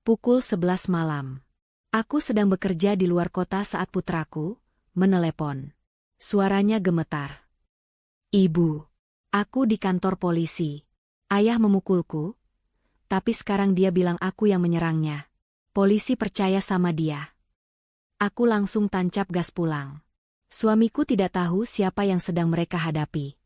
Pukul 11 malam. Aku sedang bekerja di luar kota saat putraku menelepon. Suaranya gemetar. Ibu, aku di kantor polisi. Ayah memukulku, tapi sekarang dia bilang aku yang menyerangnya. Polisi percaya sama dia. Aku langsung tancap gas pulang. Suamiku tidak tahu siapa yang sedang mereka hadapi.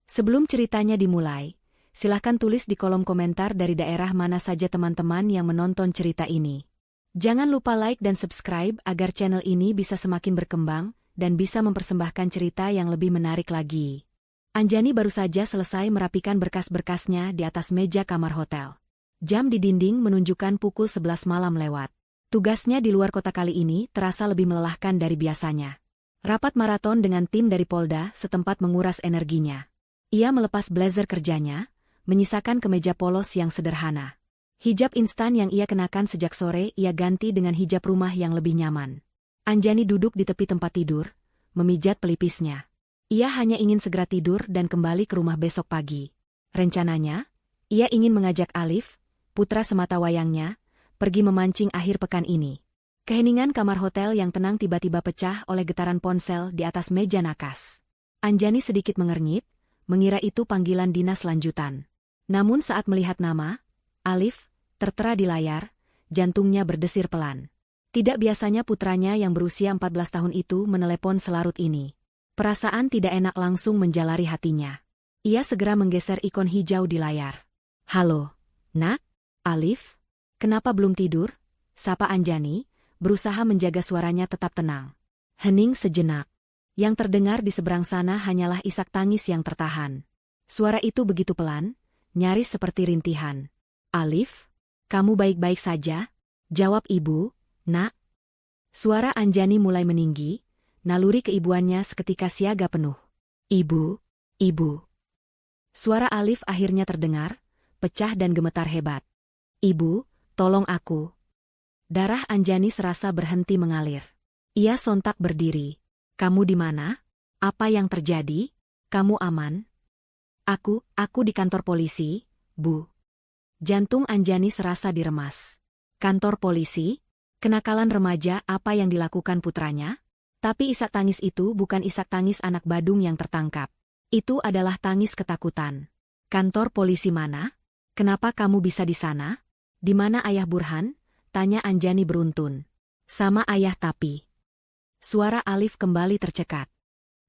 Sebelum ceritanya dimulai, silahkan tulis di kolom komentar dari daerah mana saja teman-teman yang menonton cerita ini. Jangan lupa like dan subscribe agar channel ini bisa semakin berkembang dan bisa mempersembahkan cerita yang lebih menarik lagi. Anjani baru saja selesai merapikan berkas-berkasnya di atas meja kamar hotel. Jam di dinding menunjukkan pukul 11 malam lewat. Tugasnya di luar kota kali ini terasa lebih melelahkan dari biasanya. Rapat maraton dengan tim dari Polda setempat menguras energinya. Ia melepas blazer kerjanya, menyisakan kemeja polos yang sederhana. Hijab instan yang ia kenakan sejak sore ia ganti dengan hijab rumah yang lebih nyaman. Anjani duduk di tepi tempat tidur, memijat pelipisnya. Ia hanya ingin segera tidur dan kembali ke rumah besok pagi. Rencananya, ia ingin mengajak Alif, putra semata wayangnya, pergi memancing akhir pekan ini. Keheningan kamar hotel yang tenang tiba-tiba pecah oleh getaran ponsel di atas meja nakas. Anjani sedikit mengernyit, mengira itu panggilan dinas lanjutan. Namun saat melihat nama, Alif, tertera di layar, jantungnya berdesir pelan. Tidak biasanya putranya yang berusia 14 tahun itu menelepon selarut ini. Perasaan tidak enak langsung menjalari hatinya. Ia segera menggeser ikon hijau di layar. Halo, Nak? Alif? Kenapa belum tidur? Sapa Anjani, berusaha menjaga suaranya tetap tenang. Hening sejenak. Yang terdengar di seberang sana hanyalah isak tangis yang tertahan. Suara itu begitu pelan, nyaris seperti rintihan. Alif, kamu baik-baik saja? Jawab ibu, Nak. Suara Anjani mulai meninggi, naluri keibuannya seketika siaga penuh. Ibu, ibu. Suara Alif akhirnya terdengar, pecah dan gemetar hebat. Ibu, tolong aku. Darah Anjani serasa berhenti mengalir. Ia sontak berdiri. Kamu di mana? Apa yang terjadi? Kamu aman? Aku di kantor polisi, Bu. Jantung Anjani serasa diremas. Kantor polisi? Kenakalan remaja apa yang dilakukan putranya? Tapi isak tangis itu bukan isak tangis anak badung yang tertangkap. Itu adalah tangis ketakutan. Kantor polisi mana? Kenapa kamu bisa di sana? Di mana Ayah Burhan? Tanya Anjani beruntun. Sama ayah tapi. Suara Alif kembali tercekat.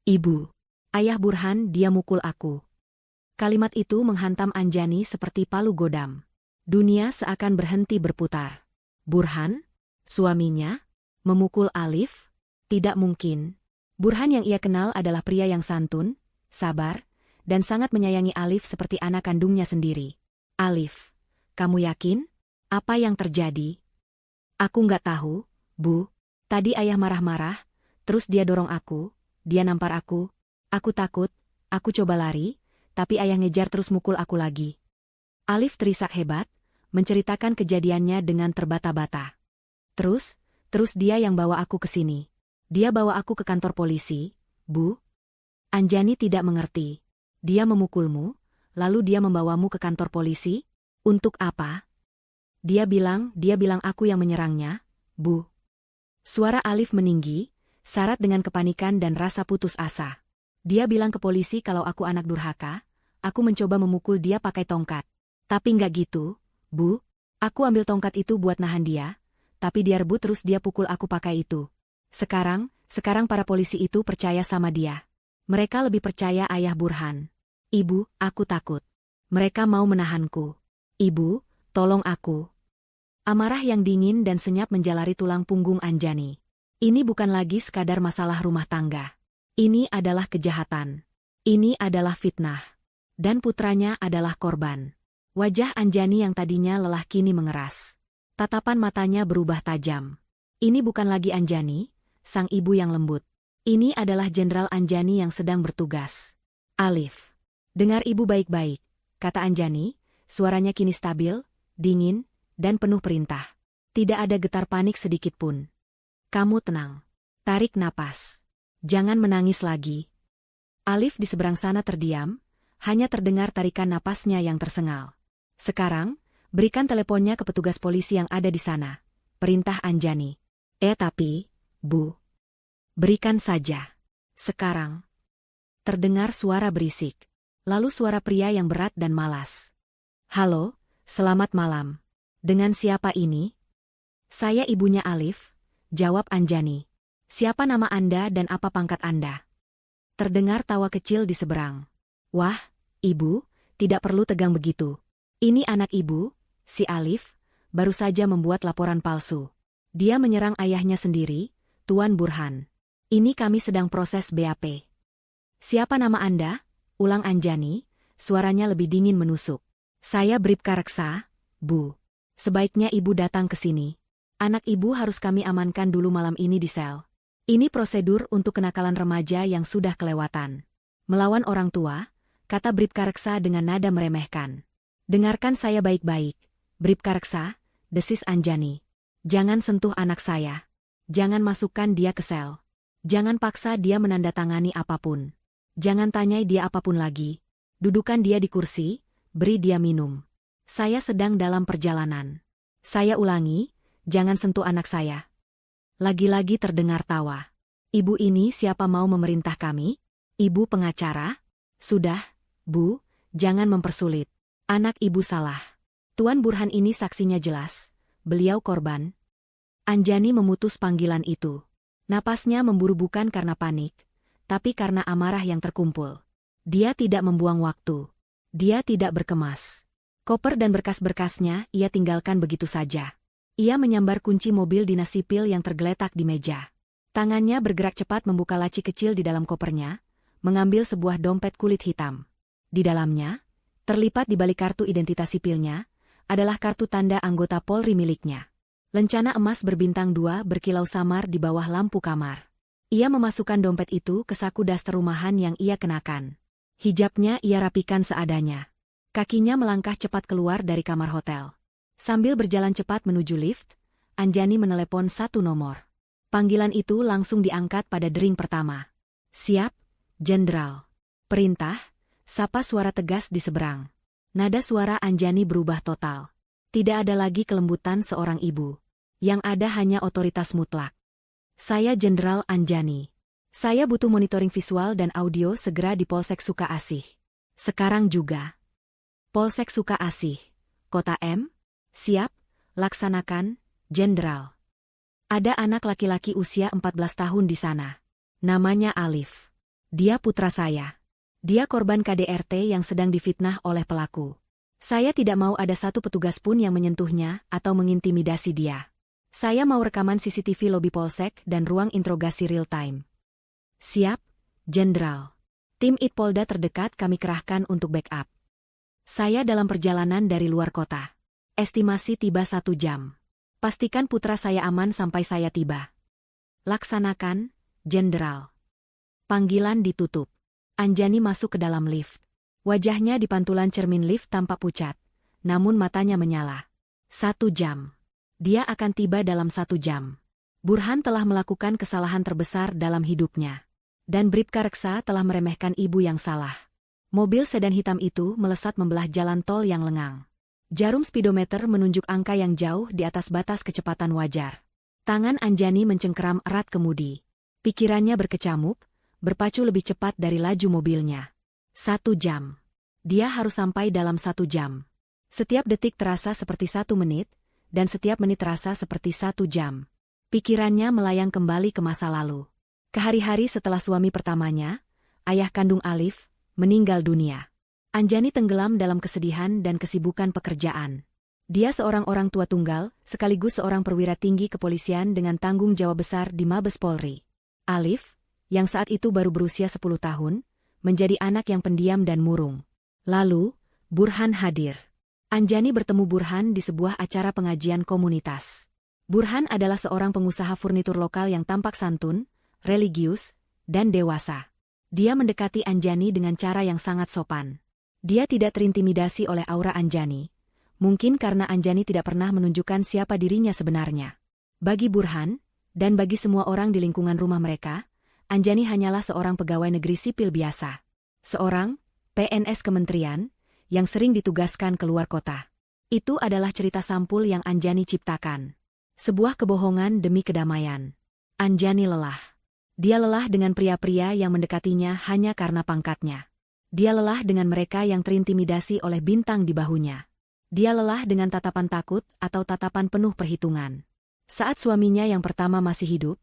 Ibu. Ayah Burhan dia mukul aku. Kalimat itu menghantam Anjani seperti palu godam. Dunia seakan berhenti berputar. Burhan? Suaminya? Memukul Alif? Tidak mungkin. Burhan yang ia kenal adalah pria yang santun, sabar, dan sangat menyayangi Alif seperti anak kandungnya sendiri. Alif, kamu yakin? Apa yang terjadi? Aku nggak tahu, Bu. Tadi ayah marah-marah, terus dia dorong aku, dia nampar aku takut, aku coba lari, tapi ayah ngejar terus mukul aku lagi. Alif terisak hebat, menceritakan kejadiannya dengan terbata-bata. Terus dia yang bawa aku ke sini. Dia bawa aku ke kantor polisi, Bu. Anjani tidak mengerti. Dia memukulmu, lalu dia membawamu ke kantor polisi? Untuk apa? Dia bilang aku yang menyerangnya, Bu. Suara Alif meninggi, syarat dengan kepanikan dan rasa putus asa. Dia bilang ke polisi kalau aku anak durhaka, aku mencoba memukul dia pakai tongkat. Tapi nggak gitu, Bu. Aku ambil tongkat itu buat nahan dia, tapi dia rebut terus dia pukul aku pakai itu. Sekarang para polisi itu percaya sama dia. Mereka lebih percaya Ayah Burhan. Ibu, aku takut. Mereka mau menahanku. Ibu, tolong aku. Amarah yang dingin dan senyap menjalari tulang punggung Anjani. Ini bukan lagi sekadar masalah rumah tangga. Ini adalah kejahatan. Ini adalah fitnah. Dan putranya adalah korban. Wajah Anjani yang tadinya lelah kini mengeras. Tatapan matanya berubah tajam. Ini bukan lagi Anjani, sang ibu yang lembut. Ini adalah Jenderal Anjani yang sedang bertugas. Alif. Dengar ibu baik-baik, kata Anjani, suaranya kini stabil, dingin, dan penuh perintah. Tidak ada getar panik sedikit pun. Kamu tenang. Tarik napas. Jangan menangis lagi. Alif di seberang sana terdiam, hanya terdengar tarikan napasnya yang tersengal. Sekarang, Berikan teleponnya ke petugas polisi yang ada di sana. Perintah Anjani. Tapi, Bu. Berikan saja. Sekarang. Terdengar suara berisik. Lalu suara pria yang berat dan malas. Halo, selamat malam. Dengan siapa ini? Saya ibunya Alif, jawab Anjani. Siapa nama Anda dan apa pangkat Anda? Terdengar tawa kecil di seberang. Wah, Ibu, tidak perlu tegang begitu. Ini anak Ibu, si Alif, baru saja membuat laporan palsu. Dia menyerang ayahnya sendiri, Tuan Burhan. Ini kami sedang proses BAP. Siapa nama Anda? Ulang Anjani, suaranya lebih dingin menusuk. Saya Bribka Reksa, Bu. Sebaiknya Ibu datang ke sini. Anak Ibu harus kami amankan dulu malam ini di sel. Ini prosedur untuk kenakalan remaja yang sudah kelewatan. Melawan orang tua, kata Bribka Reksa dengan nada meremehkan. Dengarkan saya baik-baik, Bribka Reksa, desis Anjani. Jangan sentuh anak saya. Jangan masukkan dia ke sel. Jangan paksa dia menandatangani apapun. Jangan tanyai dia apapun lagi. Dudukan dia di kursi, beri dia minum. Saya sedang dalam perjalanan. Saya ulangi, jangan sentuh anak saya. Lagi-lagi terdengar tawa. Ibu ini siapa mau memerintah kami? Ibu pengacara? Sudah, Bu, jangan mempersulit. Anak Ibu salah. Tuan Burhan ini saksinya jelas. Beliau korban. Anjani memutus panggilan itu. Napasnya memburu bukan karena panik, tapi karena amarah yang terkumpul. Dia tidak membuang waktu. Dia tidak berkemas. Koper dan berkas-berkasnya ia tinggalkan begitu saja. Ia menyambar kunci mobil dinas sipil yang tergeletak di meja. Tangannya bergerak cepat membuka laci kecil di dalam kopernya, mengambil sebuah dompet kulit hitam. Di dalamnya, terlipat di balik kartu identitas sipilnya, adalah kartu tanda anggota Polri miliknya. Lencana emas berbintang 2 berkilau samar di bawah lampu kamar. Ia memasukkan dompet itu ke saku daster rumahan yang ia kenakan. Hijabnya ia rapikan seadanya. Kakinya melangkah cepat keluar dari kamar hotel. Sambil berjalan cepat menuju lift, Anjani menelepon satu nomor. Panggilan itu langsung diangkat pada dering pertama. Siap, Jenderal. Perintah, sapa suara tegas di seberang. Nada suara Anjani berubah total. Tidak ada lagi kelembutan seorang ibu. Yang ada hanya otoritas mutlak. Saya Jenderal Anjani. Saya butuh monitoring visual dan audio segera di Polsek Suka Asih. Sekarang juga. Polsek Suka Asih. Kota M? Siap, laksanakan, Jenderal. Ada anak laki-laki usia 14 tahun di sana. Namanya Alif. Dia putra saya. Dia korban KDRT yang sedang difitnah oleh pelaku. Saya tidak mau ada satu petugas pun yang menyentuhnya atau mengintimidasi dia. Saya mau rekaman CCTV lobi Polsek dan ruang interogasi real time. Siap, Jenderal. Tim Itpolda terdekat kami kerahkan untuk backup. Saya dalam perjalanan dari luar kota. Estimasi tiba 1 jam. Pastikan putra saya aman sampai saya tiba. Laksanakan, Jenderal. Panggilan ditutup. Anjani masuk ke dalam lift. Wajahnya di pantulan cermin lift tampak pucat, namun matanya menyala. 1 jam. Dia akan tiba dalam 1 jam. Burhan telah melakukan kesalahan terbesar dalam hidupnya. Dan Bribka Reksa telah meremehkan ibu yang salah. Mobil sedan hitam itu melesat membelah jalan tol yang lengang. Jarum speedometer menunjuk angka yang jauh di atas batas kecepatan wajar. Tangan Anjani mencengkeram erat kemudi. Pikirannya berkecamuk, berpacu lebih cepat dari laju mobilnya. 1 jam. Dia harus sampai dalam 1 jam. Setiap detik terasa seperti 1 menit, dan setiap menit terasa seperti 1 jam. Pikirannya melayang kembali ke masa lalu. Ke hari-hari setelah suami pertamanya, ayah kandung Alif, meninggal dunia. Anjani tenggelam dalam kesedihan dan kesibukan pekerjaan. Dia seorang orang tua tunggal, sekaligus seorang perwira tinggi kepolisian dengan tanggung jawab besar di Mabes Polri. Alif, yang saat itu baru berusia 10 tahun, menjadi anak yang pendiam dan murung. Lalu, Burhan hadir. Anjani bertemu Burhan di sebuah acara pengajian komunitas. Burhan adalah seorang pengusaha furnitur lokal yang tampak santun, religius, dan dewasa. Dia mendekati Anjani dengan cara yang sangat sopan. Dia tidak terintimidasi oleh aura Anjani. Mungkin karena Anjani tidak pernah menunjukkan siapa dirinya sebenarnya. Bagi Burhan, dan bagi semua orang di lingkungan rumah mereka, Anjani hanyalah seorang pegawai negeri sipil biasa. Seorang PNS kementerian yang sering ditugaskan keluar kota. Itu adalah cerita sampul yang Anjani ciptakan. Sebuah kebohongan demi kedamaian. Anjani lelah. Dia lelah dengan pria-pria yang mendekatinya hanya karena pangkatnya. Dia lelah dengan mereka yang terintimidasi oleh bintang di bahunya. Dia lelah dengan tatapan takut atau tatapan penuh perhitungan. Saat suaminya yang pertama masih hidup,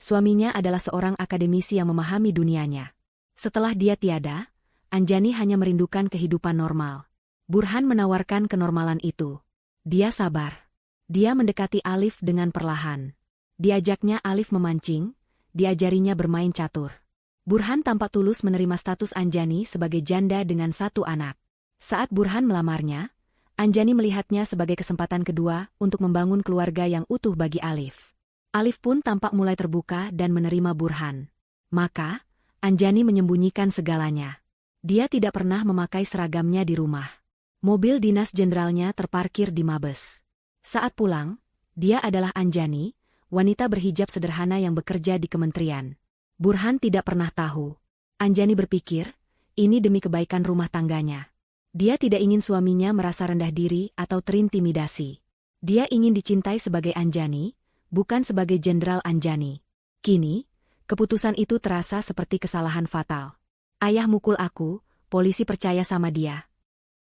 suaminya adalah seorang akademisi yang memahami dunianya. Setelah dia tiada, Anjani hanya merindukan kehidupan normal. Burhan menawarkan kenormalan itu. Dia sabar. Dia mendekati Alif dengan perlahan. Diajaknya Alif memancing, diajarinya bermain catur. Burhan tampak tulus menerima status Anjani sebagai janda dengan 1 anak. Saat Burhan melamarnya, Anjani melihatnya sebagai kesempatan kedua untuk membangun keluarga yang utuh bagi Alif. Alif pun tampak mulai terbuka dan menerima Burhan. Maka, Anjani menyembunyikan segalanya. Dia tidak pernah memakai seragamnya di rumah. Mobil dinas jenderalnya terparkir di Mabes. Saat pulang, dia adalah Anjani, wanita berhijab sederhana yang bekerja di kementerian. Burhan tidak pernah tahu. Anjani berpikir, ini demi kebaikan rumah tangganya. Dia tidak ingin suaminya merasa rendah diri atau terintimidasi. Dia ingin dicintai sebagai Anjani, bukan sebagai Jenderal Anjani. Kini, keputusan itu terasa seperti kesalahan fatal. Ayah mukul aku, polisi percaya sama dia.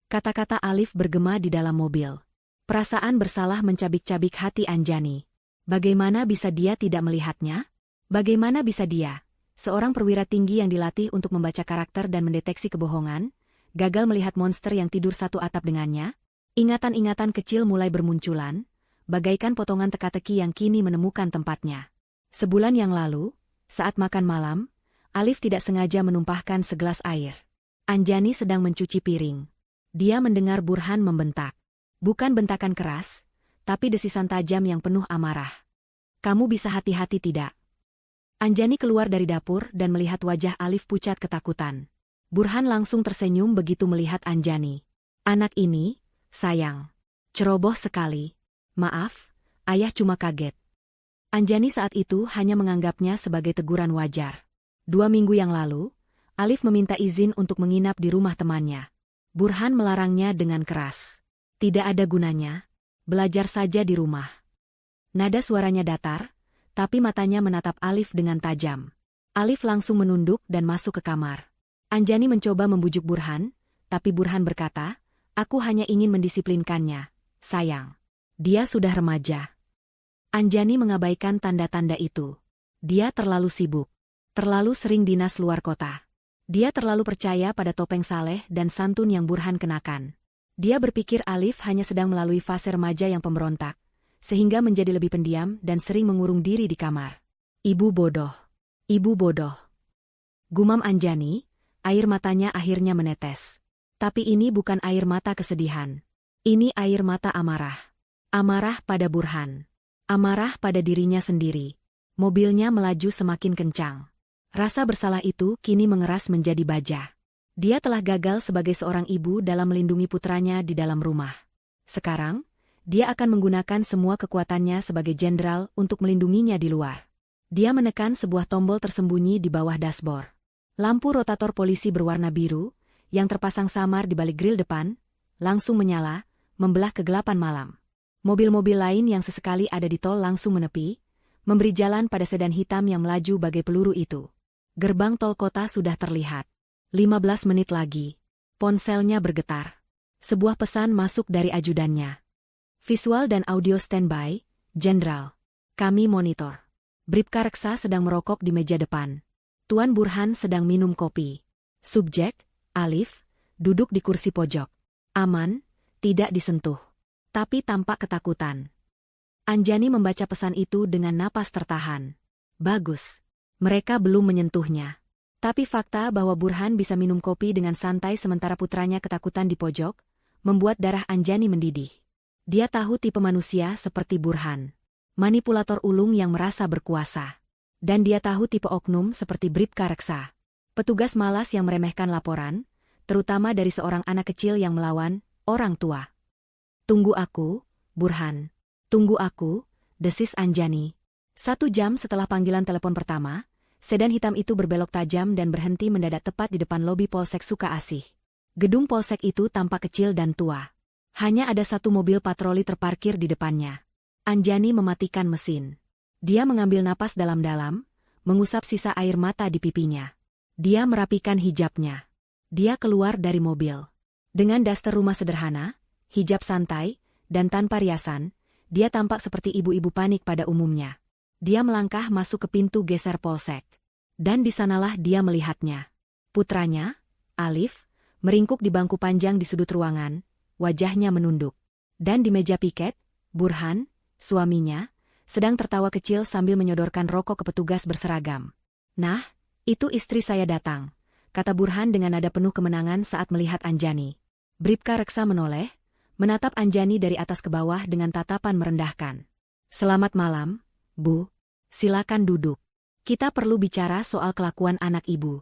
Kata-kata Alif bergema di dalam mobil. Perasaan bersalah mencabik-cabik hati Anjani. Bagaimana bisa dia tidak melihatnya? Bagaimana bisa dia, seorang perwira tinggi yang dilatih untuk membaca karakter dan mendeteksi kebohongan, gagal melihat monster yang tidur satu atap dengannya? Ingatan-ingatan kecil mulai bermunculan, bagaikan potongan teka-teki yang kini menemukan tempatnya. Sebulan yang lalu, saat makan malam, Alif tidak sengaja menumpahkan segelas air. Anjani sedang mencuci piring. Dia mendengar Burhan membentak. Bukan bentakan keras, tapi desisan tajam yang penuh amarah. Kamu bisa hati-hati tidak? Anjani keluar dari dapur dan melihat wajah Alif pucat ketakutan. Burhan langsung tersenyum begitu melihat Anjani. Anak ini, sayang. Ceroboh sekali. Maaf, ayah cuma kaget. Anjani saat itu hanya menganggapnya sebagai teguran wajar. 2 minggu yang lalu, Alif meminta izin untuk menginap di rumah temannya. Burhan melarangnya dengan keras. Tidak ada gunanya. Belajar saja di rumah. Nada suaranya datar, tapi matanya menatap Alif dengan tajam. Alif langsung menunduk dan masuk ke kamar. Anjani mencoba membujuk Burhan, tapi Burhan berkata, aku hanya ingin mendisiplinkannya, sayang. Dia sudah remaja. Anjani mengabaikan tanda-tanda itu. Dia terlalu sibuk. Terlalu sering dinas luar kota. Dia terlalu percaya pada topeng saleh dan santun yang Burhan kenakan. Dia berpikir Alif hanya sedang melalui fase remaja yang pemberontak, sehingga menjadi lebih pendiam dan sering mengurung diri di kamar. Ibu bodoh. Ibu bodoh. Gumam Anjani, air matanya akhirnya menetes. Tapi ini bukan air mata kesedihan. Ini air mata amarah. Amarah pada Burhan. Amarah pada dirinya sendiri. Mobilnya melaju semakin kencang. Rasa bersalah itu kini mengeras menjadi baja. Dia telah gagal sebagai seorang ibu dalam melindungi putranya di dalam rumah. Sekarang, dia akan menggunakan semua kekuatannya sebagai jenderal untuk melindunginya di luar. Dia menekan sebuah tombol tersembunyi di bawah dashboard. Lampu rotator polisi berwarna biru, yang terpasang samar di balik grill depan, langsung menyala, membelah kegelapan malam. Mobil-mobil lain yang sesekali ada di tol langsung menepi, memberi jalan pada sedan hitam yang melaju bagai peluru itu. Gerbang tol kota sudah terlihat. 15 menit lagi. Ponselnya bergetar. Sebuah pesan masuk dari ajudannya. Visual dan audio standby, Jenderal. Kami monitor. Bribka Reksa sedang merokok di meja depan. Tuan Burhan sedang minum kopi. Subjek, Alif, duduk di kursi pojok. Aman, tidak disentuh. Tapi tampak ketakutan. Anjani membaca pesan itu dengan napas tertahan. Bagus. Mereka belum menyentuhnya. Tapi fakta bahwa Burhan bisa minum kopi dengan santai sementara putranya ketakutan di pojok, membuat darah Anjani mendidih. Dia tahu tipe manusia seperti Burhan. Manipulator ulung yang merasa berkuasa. Dan dia tahu tipe oknum seperti Bribka Reksa. Petugas malas yang meremehkan laporan, terutama dari seorang anak kecil yang melawan orang tua. Tunggu aku, Burhan. Tunggu aku, desis Anjani. 1 jam setelah panggilan telepon pertama, sedan hitam itu berbelok tajam dan berhenti mendadak tepat di depan lobi Polsek Suka Asih. Gedung Polsek itu tampak kecil dan tua. Hanya ada satu mobil patroli terparkir di depannya. Anjani mematikan mesin. Dia mengambil napas dalam-dalam, mengusap sisa air mata di pipinya. Dia merapikan hijabnya. Dia keluar dari mobil. Dengan daster rumah sederhana, hijab santai, dan tanpa riasan, dia tampak seperti ibu-ibu panik pada umumnya. Dia melangkah masuk ke pintu geser polsek. Dan di sanalah dia melihatnya. Putranya, Alif, meringkuk di bangku panjang di sudut ruangan, wajahnya menunduk. Dan di meja piket, Burhan, suaminya, sedang tertawa kecil sambil menyodorkan rokok ke petugas berseragam. "Nah, itu istri saya datang," kata Burhan dengan nada penuh kemenangan saat melihat Anjani. Bribka Reksa menoleh, menatap Anjani dari atas ke bawah dengan tatapan merendahkan. "Selamat malam, Bu. Silakan duduk. Kita perlu bicara soal kelakuan anak Ibu."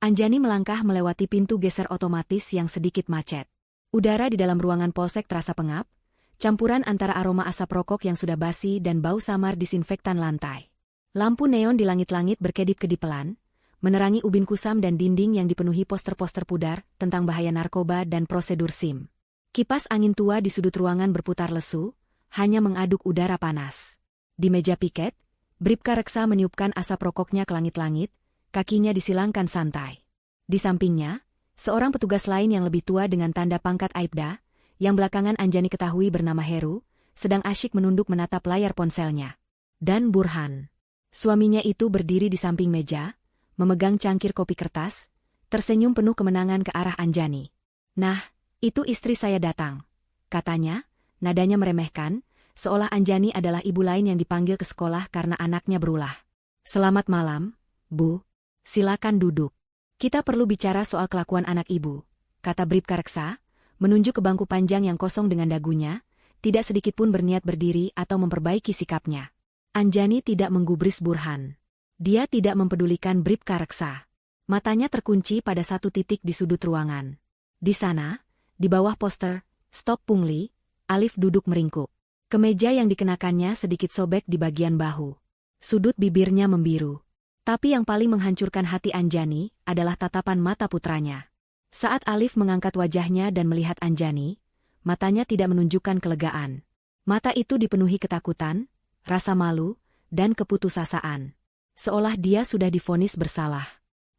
Anjani melangkah melewati pintu geser otomatis yang sedikit macet. Udara di dalam ruangan polsek terasa pengap, campuran antara aroma asap rokok yang sudah basi dan bau samar disinfektan lantai. Lampu neon di langit-langit berkedip-kedip pelan, menerangi ubin kusam dan dinding yang dipenuhi poster-poster pudar tentang bahaya narkoba dan prosedur SIM. Kipas angin tua di sudut ruangan berputar lesu, hanya mengaduk udara panas. Di meja piket, Bribka Reksa meniupkan asap rokoknya ke langit-langit, kakinya disilangkan santai. Di sampingnya, seorang petugas lain yang lebih tua dengan tanda pangkat Aibda, yang belakangan Anjani ketahui bernama Heru, sedang asyik menunduk menatap layar ponselnya. Dan Burhan. Suaminya itu berdiri di samping meja, memegang cangkir kopi kertas, tersenyum penuh kemenangan ke arah Anjani. "Nah, itu istri saya datang," katanya, nadanya meremehkan, seolah Anjani adalah ibu lain yang dipanggil ke sekolah karena anaknya berulah. "Selamat malam, Bu. Silakan duduk. Kita perlu bicara soal kelakuan anak Ibu," kata Bribka Reksa, menunjuk ke bangku panjang yang kosong dengan dagunya, tidak sedikitpun berniat berdiri atau memperbaiki sikapnya. Anjani tidak menggubris Burhan. Dia tidak mempedulikan Bribka Reksa. Matanya terkunci pada satu titik di sudut ruangan. Di sana, di bawah poster, "Stop Pungli", Alif duduk meringkuk. Kemeja yang dikenakannya sedikit sobek di bagian bahu. Sudut bibirnya membiru. Tapi yang paling menghancurkan hati Anjani adalah tatapan mata putranya. Saat Alif mengangkat wajahnya dan melihat Anjani, matanya tidak menunjukkan kelegaan. Mata itu dipenuhi ketakutan, rasa malu, dan keputusasaan. Seolah dia sudah divonis bersalah.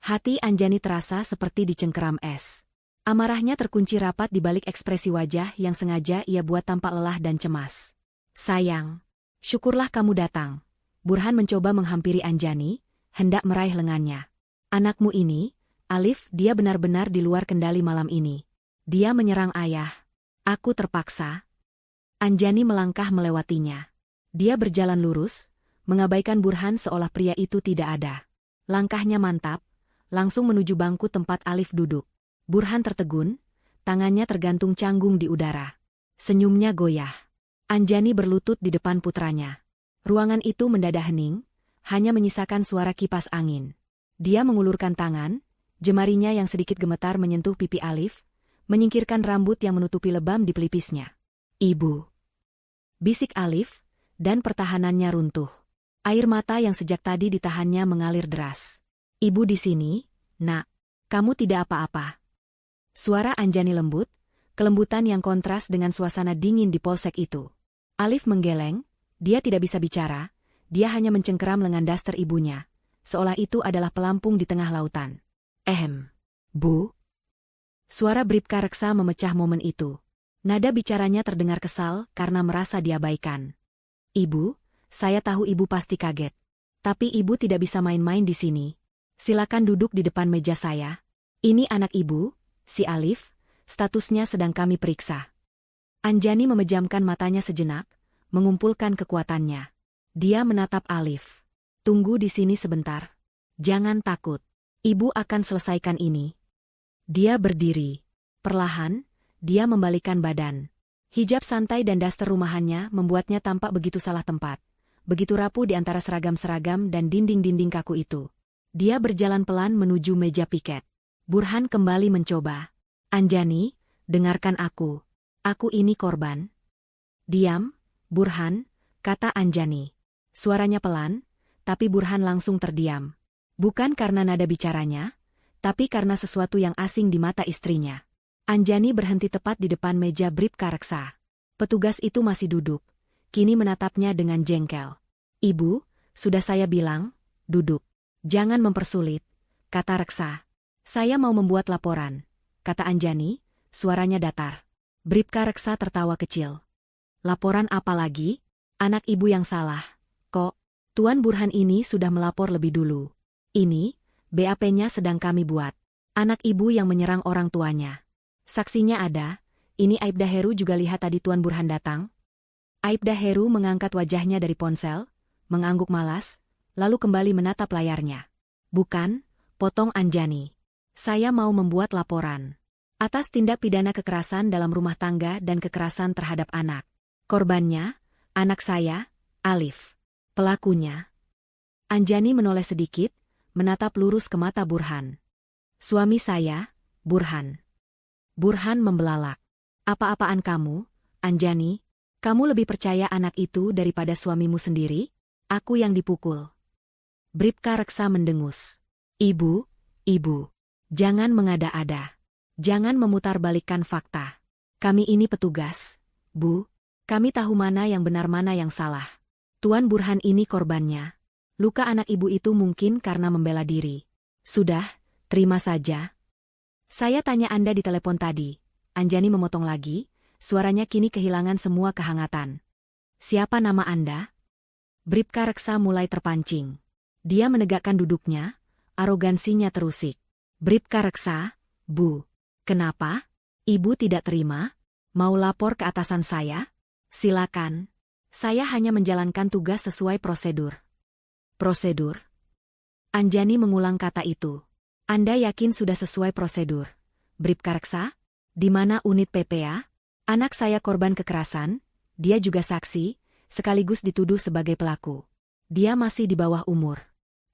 Hati Anjani terasa seperti dicengkeram es. Amarahnya terkunci rapat di balik ekspresi wajah yang sengaja ia buat tampak lelah dan cemas. "Sayang, syukurlah kamu datang." Burhan mencoba menghampiri Anjani, hendak meraih lengannya. "Anakmu ini, Alif, dia benar-benar di luar kendali malam ini. Dia menyerang ayah. Aku terpaksa." Anjani melangkah melewatinya. Dia berjalan lurus, mengabaikan Burhan seolah pria itu tidak ada. Langkahnya mantap, langsung menuju bangku tempat Alif duduk. Burhan tertegun, tangannya tergantung canggung di udara. Senyumnya goyah. Anjani berlutut di depan putranya. Ruangan itu mendadak hening, hanya menyisakan suara kipas angin. Dia mengulurkan tangan, jemarinya yang sedikit gemetar menyentuh pipi Alif, menyingkirkan rambut yang menutupi lebam di pelipisnya. "Ibu," bisik Alif, dan pertahanannya runtuh. Air mata yang sejak tadi ditahannya mengalir deras. "Ibu di sini, Nak. Kamu tidak apa-apa." Suara Anjani lembut, kelembutan yang kontras dengan suasana dingin di polsek itu. Alif menggeleng, dia tidak bisa bicara, dia hanya mencengkeram lengan daster ibunya, seolah itu adalah pelampung di tengah lautan. Bu." Suara Bribka Reksa memecah momen itu. Nada bicaranya terdengar kesal karena merasa diabaikan. "Ibu, saya tahu Ibu pasti kaget. Tapi Ibu tidak bisa main-main di sini. Silakan duduk di depan meja saya. Ini anak Ibu, si Alif, statusnya sedang kami periksa." Anjani memejamkan matanya sejenak, mengumpulkan kekuatannya. Dia menatap Alif. "Tunggu di sini sebentar. Jangan takut. Ibu akan selesaikan ini." Dia berdiri. Perlahan, dia membalikkan badan. Hijab santai dan daster rumahannya membuatnya tampak begitu salah tempat. Begitu rapuh di antara seragam-seragam dan dinding-dinding kaku itu. Dia berjalan pelan menuju meja piket. Burhan kembali mencoba. "Anjani, dengarkan aku. Aku ini korban." "Diam, Burhan," kata Anjani. Suaranya pelan, tapi Burhan langsung terdiam. Bukan karena nada bicaranya, tapi karena sesuatu yang asing di mata istrinya. Anjani berhenti tepat di depan meja Bribka Reksa. Petugas itu masih duduk, kini menatapnya dengan jengkel. "Ibu, sudah saya bilang, duduk. Jangan mempersulit," kata Reksa. "Saya mau membuat laporan," kata Anjani, suaranya datar. Bribka Reksa tertawa kecil. "Laporan apa lagi? Anak ibu yang salah. Kok, Tuan Burhan ini sudah melapor lebih dulu. Ini, BAP-nya sedang kami buat. Anak ibu yang menyerang orang tuanya. Saksinya ada, ini Aibda Heru juga lihat tadi Tuan Burhan datang." Aibda Heru mengangkat wajahnya dari ponsel, mengangguk malas, lalu kembali menatap layarnya. "Bukan," potong Anjani. "Saya mau membuat laporan atas tindak pidana kekerasan dalam rumah tangga dan kekerasan terhadap anak. Korbannya, anak saya, Alif. Pelakunya." Anjani menoleh sedikit, menatap lurus ke mata Burhan. "Suami saya, Burhan." Burhan membelalak. "Apa-apaan kamu, Anjani? Kamu lebih percaya anak itu daripada suamimu sendiri? Aku yang dipukul." Bribka Reksa mendengus. Ibu, jangan mengada-ada. Jangan memutarbalikkan fakta. Kami ini petugas, Bu. Kami tahu mana yang benar mana yang salah. Tuan Burhan ini korbannya. Luka anak ibu itu mungkin karena membela diri. Sudah, terima saja. Saya tanya Anda di telepon tadi." Anjani memotong lagi, suaranya kini kehilangan semua kehangatan. "Siapa nama Anda?" Bribka Reksa mulai terpancing. Dia menegakkan duduknya, arogansinya terusik. "Bribka Reksa, Bu. Kenapa? Ibu tidak terima? Mau lapor ke atasan saya? Silakan. Saya hanya menjalankan tugas sesuai prosedur." "Prosedur?" Anjani mengulang kata itu. "Anda yakin sudah sesuai prosedur, Bribka Reksa? Di mana unit PPA? Anak saya korban kekerasan, dia juga saksi, sekaligus dituduh sebagai pelaku. Dia masih di bawah umur.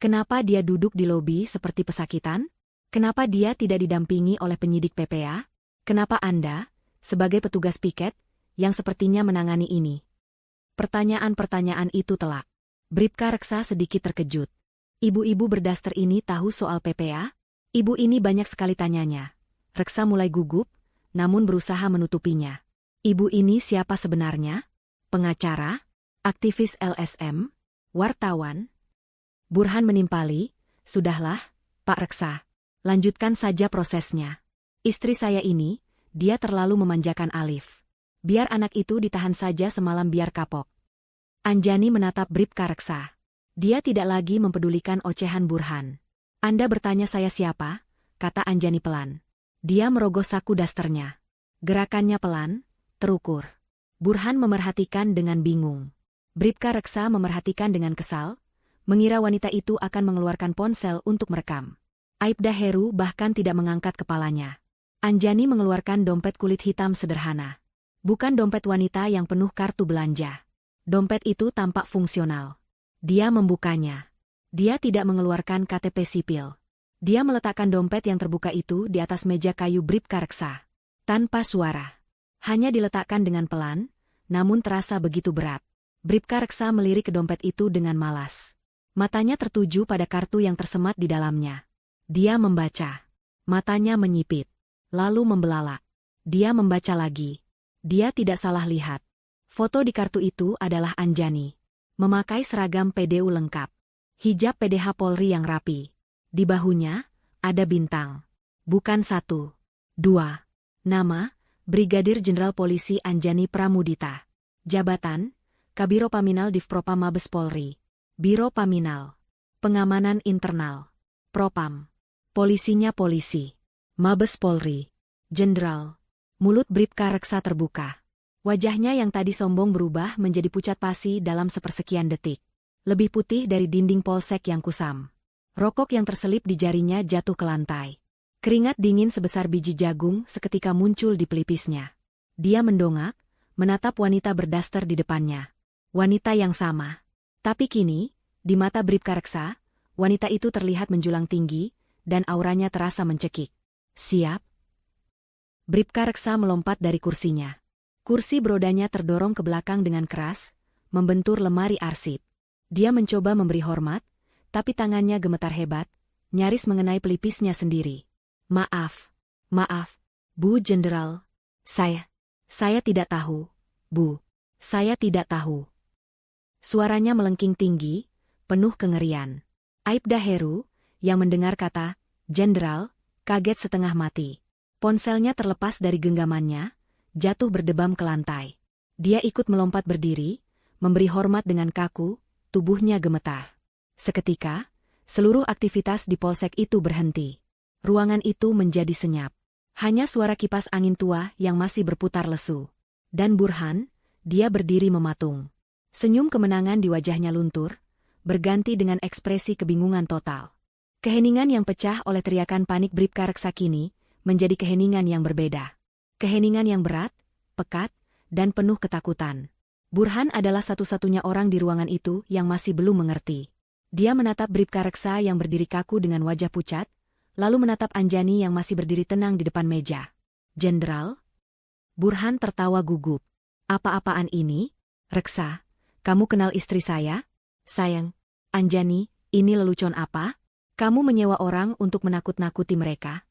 Kenapa dia duduk di lobi seperti pesakitan? Kenapa dia tidak didampingi oleh penyidik PPA? Kenapa Anda, sebagai petugas piket, yang sepertinya menangani ini?" Pertanyaan-pertanyaan itu telak. Bribka Reksa sedikit terkejut. Ibu-ibu berdaster ini tahu soal PPA? Ibu ini banyak sekali tanyanya. Reksa mulai gugup, namun berusaha menutupinya. Ibu ini siapa sebenarnya? Pengacara? Aktivis LSM? Wartawan? Burhan menimpali, "Sudahlah, Pak Reksa. Lanjutkan saja prosesnya. Istri saya ini, dia terlalu memanjakan Alif. Biar anak itu ditahan saja semalam biar kapok." Anjani menatap Bribka Reksa. Dia tidak lagi mempedulikan ocehan Burhan. "Anda bertanya saya siapa?" kata Anjani pelan. Dia merogoh saku dasternya. Gerakannya pelan, terukur. Burhan memerhatikan dengan bingung. Bribka Reksa memerhatikan dengan kesal, mengira wanita itu akan mengeluarkan ponsel untuk merekam. Aibda Heru bahkan tidak mengangkat kepalanya. Anjani mengeluarkan dompet kulit hitam sederhana. Bukan dompet wanita yang penuh kartu belanja. Dompet itu tampak fungsional. Dia membukanya. Dia tidak mengeluarkan KTP sipil. Dia meletakkan dompet yang terbuka itu di atas meja kayu Bribka Reksa. Tanpa suara. Hanya diletakkan dengan pelan, namun terasa begitu berat. Bribka Reksa melirik ke dompet itu dengan malas. Matanya tertuju pada kartu yang tersemat di dalamnya. Dia membaca. Matanya menyipit. Lalu membelalak. Dia membaca lagi. Dia tidak salah lihat. Foto di kartu itu adalah Anjani. Memakai seragam PDU lengkap. Hijab PDH Polri yang rapi. Di bahunya, ada bintang. Bukan 1, 2. Nama, Brigadir Jenderal Polisi Anjani Pramudita. Jabatan, Kabiro Paminal Divpropam Mabes Polri. Biro Paminal. Pengamanan Internal. Propam. Polisinya polisi. Mabes Polri. Jenderal. Mulut Bribka Reksa terbuka. Wajahnya yang tadi sombong berubah menjadi pucat pasi dalam sepersekian detik. Lebih putih dari dinding polsek yang kusam. Rokok yang terselip di jarinya jatuh ke lantai. Keringat dingin sebesar biji jagung seketika muncul di pelipisnya. Dia mendongak, menatap wanita berdaster di depannya. Wanita yang sama. Tapi kini, di mata Bribka Reksa, wanita itu terlihat menjulang tinggi, dan auranya terasa mencekik. "Siap?" Bribka Reksa melompat dari kursinya. Kursi berodanya terdorong ke belakang dengan keras, membentur lemari arsip. Dia mencoba memberi hormat, tapi tangannya gemetar hebat, nyaris mengenai pelipisnya sendiri. Maaf. Bu Jenderal. Saya tidak tahu, Bu. Saya tidak tahu. Suaranya melengking tinggi, penuh kengerian. Aibda Heru, yang mendengar kata, Jenderal, kaget setengah mati. Ponselnya terlepas dari genggamannya, jatuh berdebam ke lantai. Dia ikut melompat berdiri, memberi hormat dengan kaku, tubuhnya gemetar. Seketika, seluruh aktivitas di polsek itu berhenti. Ruangan itu menjadi senyap. Hanya suara kipas angin tua yang masih berputar lesu. Dan Burhan, dia berdiri mematung. Senyum kemenangan di wajahnya luntur, berganti dengan ekspresi kebingungan total. Keheningan yang pecah oleh teriakan panik Bribka Reksa kini, menjadi keheningan yang berbeda. Keheningan yang berat, pekat, dan penuh ketakutan. Burhan adalah satu-satunya orang di ruangan itu yang masih belum mengerti. Dia menatap Bribka Reksa yang berdiri kaku dengan wajah pucat, lalu menatap Anjani yang masih berdiri tenang di depan meja. Jenderal? Burhan tertawa gugup. Apa-apaan ini? Reksa, kamu kenal istri saya? Sayang, Anjani, ini lelucon apa? Kamu menyewa orang untuk menakut-nakuti mereka?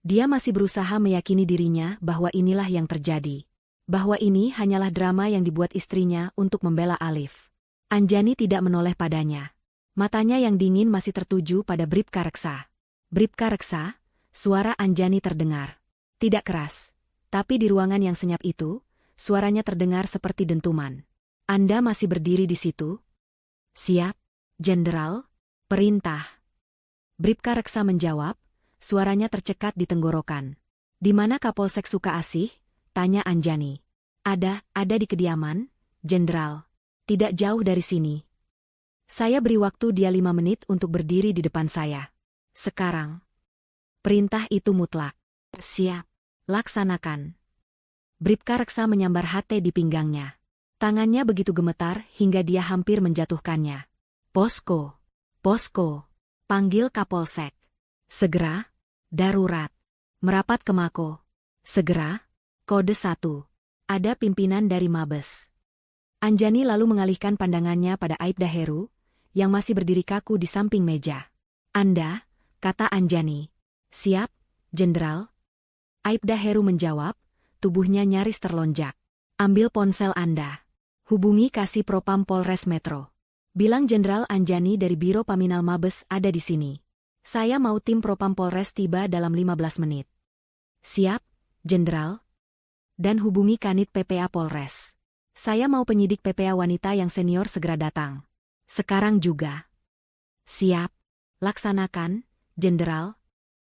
Dia masih berusaha meyakini dirinya bahwa inilah yang terjadi. Bahwa ini hanyalah drama yang dibuat istrinya untuk membela Alif. Anjani tidak menoleh padanya. Matanya yang dingin masih tertuju pada Bribka Reksa. Bribka Reksa, suara Anjani terdengar. Tidak keras, tapi di ruangan yang senyap itu, suaranya terdengar seperti dentuman. Anda masih berdiri di situ? Siap, Jenderal. Perintah. Bribka Reksa menjawab, suaranya tercekat di tenggorokan. Di mana Kapolsek Sukaasih? Tanya Anjani. Ada di kediaman, Jenderal. Tidak jauh dari sini. Saya beri waktu dia 5 menit untuk berdiri di depan saya. Sekarang. Perintah itu mutlak. Siap. Laksanakan. Bribka Reksa menyambar hate di pinggangnya. Tangannya begitu gemetar hingga dia hampir menjatuhkannya. Posko. Panggil Kapolsek. Segera. Darurat. Merapat ke Mako. Segera. Kode 1. Ada pimpinan dari Mabes. Anjani lalu mengalihkan pandangannya pada Aibda Heru, yang masih berdiri kaku di samping meja. Anda? Kata Anjani. Siap, Jenderal. Aibda Heru menjawab, tubuhnya nyaris terlonjak. Ambil ponsel Anda. Hubungi Kasih Propam Polres Metro. Bilang Jenderal Anjani dari Biro Paminal Mabes ada di sini. Saya mau tim Propam Polres tiba dalam 15 menit. Siap, Jenderal. Dan hubungi Kanit PPA Polres. Saya mau penyidik PPA wanita yang senior segera datang. Sekarang juga. Siap. Laksanakan, Jenderal.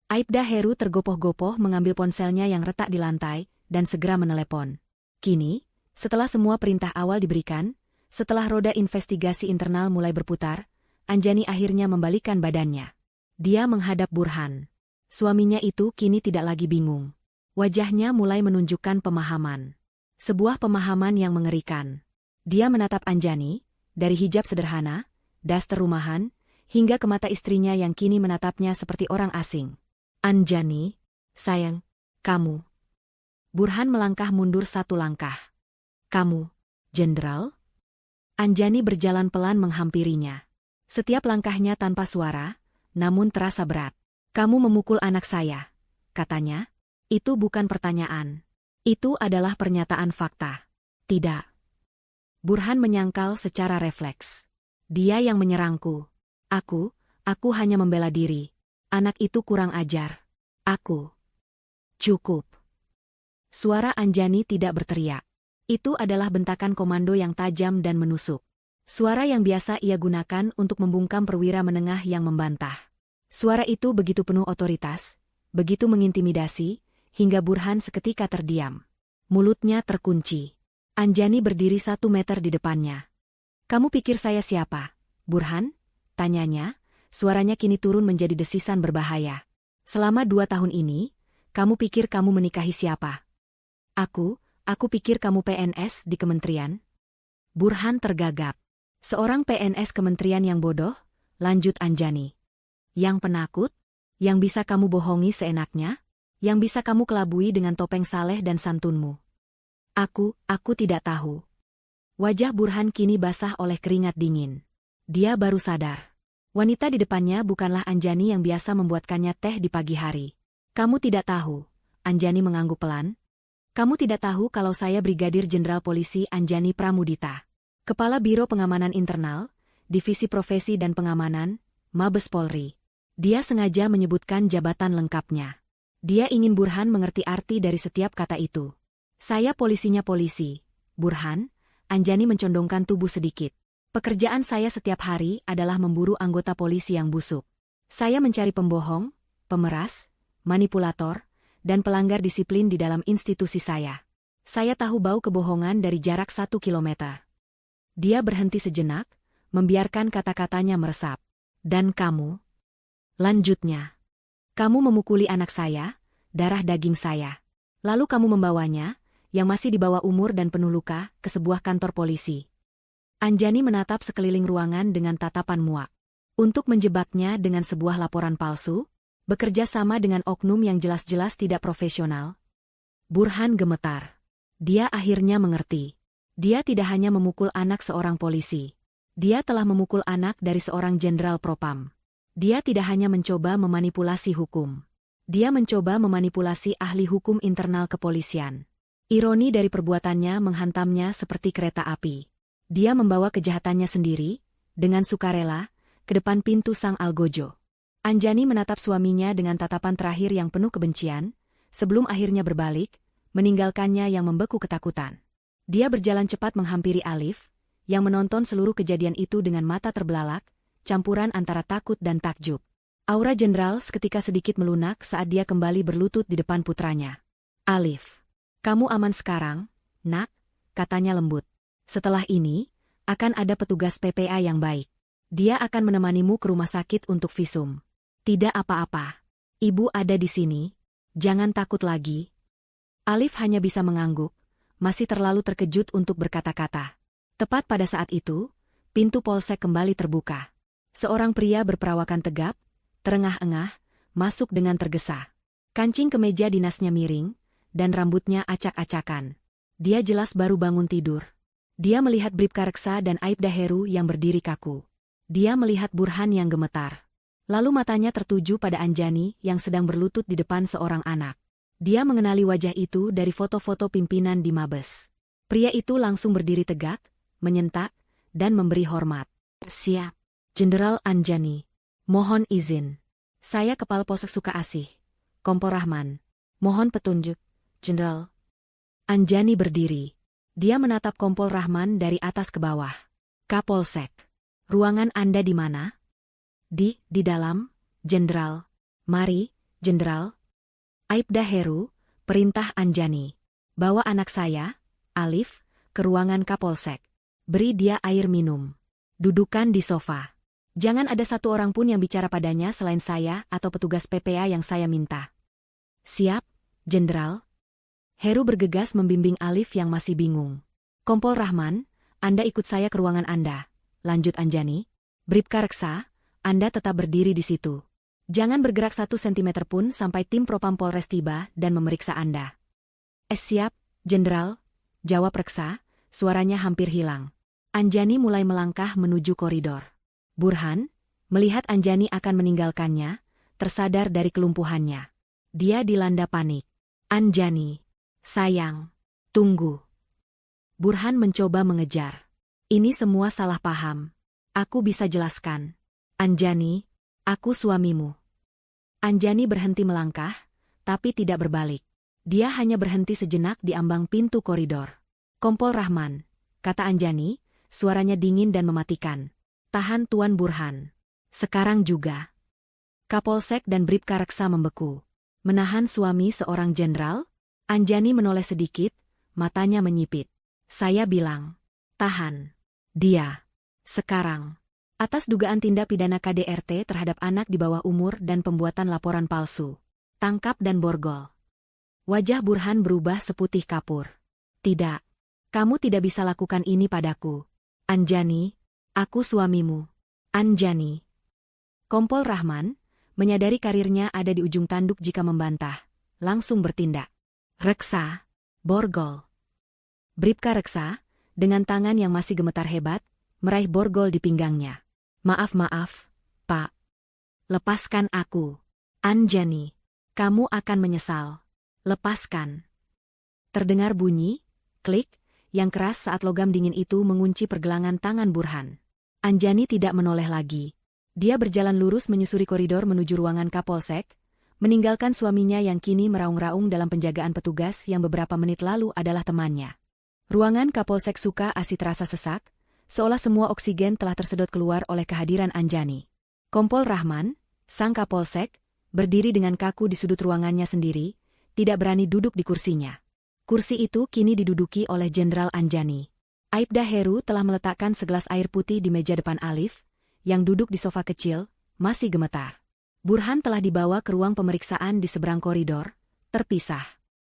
Aibda Heru tergopoh-gopoh mengambil ponselnya yang retak di lantai, dan segera menelepon. Kini, setelah semua perintah awal diberikan, setelah roda investigasi internal mulai berputar, Anjani akhirnya membalikkan badannya. Dia menghadap Burhan. Suaminya itu kini tidak lagi bingung. Wajahnya mulai menunjukkan pemahaman. Sebuah pemahaman yang mengerikan. Dia menatap Anjani, dari hijab sederhana, daster rumahan, hingga ke mata istrinya yang kini menatapnya seperti orang asing. Anjani, sayang, kamu. Burhan melangkah mundur 1 langkah. Kamu, Jenderal? Anjani berjalan pelan menghampirinya. Setiap langkahnya tanpa suara, namun terasa berat. Kamu memukul anak saya, katanya. Itu bukan pertanyaan. Itu adalah pernyataan fakta. Tidak. Burhan menyangkal secara refleks. Dia yang menyerangku. Aku hanya membela diri. Anak itu kurang ajar. Aku. Cukup. Suara Anjani tidak berteriak. Itu adalah bentakan komando yang tajam dan menusuk. Suara yang biasa ia gunakan untuk membungkam perwira menengah yang membantah. Suara itu begitu penuh otoritas, begitu mengintimidasi, hingga Burhan seketika terdiam. Mulutnya terkunci. Anjani berdiri 1 meter di depannya. Kamu pikir saya siapa, Burhan? Tanyanya, suaranya kini turun menjadi desisan berbahaya. Selama 2 tahun ini, kamu pikir kamu menikahi siapa? Aku pikir kamu PNS di kementerian. Burhan tergagap. Seorang PNS kementerian yang bodoh, lanjut Anjani. Yang penakut? Yang bisa kamu bohongi seenaknya? Yang bisa kamu kelabui dengan topeng saleh dan santunmu? Aku tidak tahu. Wajah Burhan kini basah oleh keringat dingin. Dia baru sadar. Wanita di depannya bukanlah Anjani yang biasa membuatkannya teh di pagi hari. Kamu tidak tahu. Anjani mengangguk pelan. Kamu tidak tahu kalau saya Brigadir Jenderal Polisi Anjani Pramudita. Kepala Biro Pengamanan Internal, Divisi Profesi dan Pengamanan, Mabes Polri. Dia sengaja menyebutkan jabatan lengkapnya. Dia ingin Burhan mengerti arti dari setiap kata itu. Saya polisinya polisi. Burhan, Anjani mencondongkan tubuh sedikit. Pekerjaan saya setiap hari adalah memburu anggota polisi yang busuk. Saya mencari pembohong, pemeras, manipulator, dan pelanggar disiplin di dalam institusi saya. Saya tahu bau kebohongan dari jarak 1 kilometer. Dia berhenti sejenak, membiarkan kata-katanya meresap. Dan kamu? Lanjutnya. Kamu memukuli anak saya, darah daging saya. Lalu kamu membawanya, yang masih di bawah umur dan penuh luka, ke sebuah kantor polisi. Anjani menatap sekeliling ruangan dengan tatapan muak. Untuk menjebaknya dengan sebuah laporan palsu, bekerja sama dengan oknum yang jelas-jelas tidak profesional. Burhan gemetar. Dia akhirnya mengerti. Dia tidak hanya memukul anak seorang polisi. Dia telah memukul anak dari seorang jenderal propam. Dia tidak hanya mencoba memanipulasi hukum. Dia mencoba memanipulasi ahli hukum internal kepolisian. Ironi dari perbuatannya menghantamnya seperti kereta api. Dia membawa kejahatannya sendiri, dengan sukarela, ke depan pintu sang algojo. Anjani menatap suaminya dengan tatapan terakhir yang penuh kebencian, sebelum akhirnya berbalik, meninggalkannya yang membeku ketakutan. Dia berjalan cepat menghampiri Alif, yang menonton seluruh kejadian itu dengan mata terbelalak, campuran antara takut dan takjub. Aura jenderal seketika sedikit melunak saat dia kembali berlutut di depan putranya. Alif, kamu aman sekarang, nak, katanya lembut. Setelah ini, akan ada petugas PPA yang baik. Dia akan menemanimu ke rumah sakit untuk visum. Tidak apa-apa. Ibu ada di sini. Jangan takut lagi. Alif hanya bisa mengangguk, masih terlalu terkejut untuk berkata-kata. Tepat pada saat itu, pintu polsek kembali terbuka. Seorang pria berperawakan tegap, terengah-engah, masuk dengan tergesa. Kancing kemeja dinasnya miring, dan rambutnya acak-acakan. Dia jelas baru bangun tidur. Dia melihat Bribka Reksa dan Aibda Heru yang berdiri kaku. Dia melihat Burhan yang gemetar. Lalu matanya tertuju pada Anjani yang sedang berlutut di depan seorang anak. Dia mengenali wajah itu dari foto-foto pimpinan di Mabes. Pria itu langsung berdiri tegak, menyentak, dan memberi hormat. Siap. Jenderal Anjani. Mohon izin. Saya Kepala Polsek Sukaasih. Kompol Rahman. Mohon petunjuk, Jenderal. Anjani berdiri. Dia menatap Kompol Rahman dari atas ke bawah. Kapolsek. Ruangan Anda di mana? Di dalam, Jenderal. Mari, Jenderal. Aibda Heru, perintah Anjani. Bawa anak saya, Alif, ke ruangan Kapolsek. Beri dia air minum. Dudukan di sofa. Jangan ada satu orang pun yang bicara padanya selain saya atau petugas PPA yang saya minta. Siap, Jenderal. Heru bergegas membimbing Alif yang masih bingung. Kompol Rahman, Anda ikut saya ke ruangan Anda. Lanjut Anjani. Bribka Reksa, Anda tetap berdiri di situ. Jangan bergerak 1 sentimeter pun sampai tim Propam Polres tiba dan memeriksa Anda. Siap, Jenderal. Jawab Reksa, suaranya hampir hilang. Anjani mulai melangkah menuju koridor. Burhan, melihat Anjani akan meninggalkannya, tersadar dari kelumpuhannya. Dia dilanda panik. Anjani, sayang, tunggu. Burhan mencoba mengejar. Ini semua salah paham. Aku bisa jelaskan. Anjani, aku suamimu. Anjani berhenti melangkah, tapi tidak berbalik. Dia hanya berhenti sejenak di ambang pintu koridor. Kompol Rahman, kata Anjani, suaranya dingin dan mematikan. Tahan Tuan Burhan. Sekarang juga. Kapolsek dan Bribka Reksa membeku. Menahan suami seorang jenderal? Anjani menoleh sedikit, matanya menyipit. Saya bilang, tahan. Dia. Sekarang. Atas dugaan tindak pidana KDRT terhadap anak di bawah umur dan pembuatan laporan palsu. Tangkap dan borgol. Wajah Burhan berubah seputih kapur. Tidak. Kamu tidak bisa lakukan ini padaku. Anjani, aku suamimu. Anjani. Kompol Rahman, menyadari karirnya ada di ujung tanduk jika membantah, langsung bertindak. Reksa. Borgol. Bribka Reksa, dengan tangan yang masih gemetar hebat, meraih borgol di pinggangnya. Maaf, Pak. Lepaskan aku. Anjani, kamu akan menyesal. Lepaskan. Terdengar bunyi, klik, yang keras saat logam dingin itu mengunci pergelangan tangan Burhan. Anjani tidak menoleh lagi. Dia berjalan lurus menyusuri koridor menuju ruangan Kapolsek, meninggalkan suaminya yang kini meraung-raung dalam penjagaan petugas yang beberapa menit lalu adalah temannya. Ruangan Kapolsek Suka Asi terasa sesak, seolah semua oksigen telah tersedot keluar oleh kehadiran Anjani. Kompol Rahman, sang Kapolsek, berdiri dengan kaku di sudut ruangannya sendiri, tidak berani duduk di kursinya. Kursi itu kini diduduki oleh Jenderal Anjani. Aibda Heru telah meletakkan segelas air putih di meja depan Alif, yang duduk di sofa kecil, masih gemetar. Burhan telah dibawa ke ruang pemeriksaan di seberang koridor, terpisah.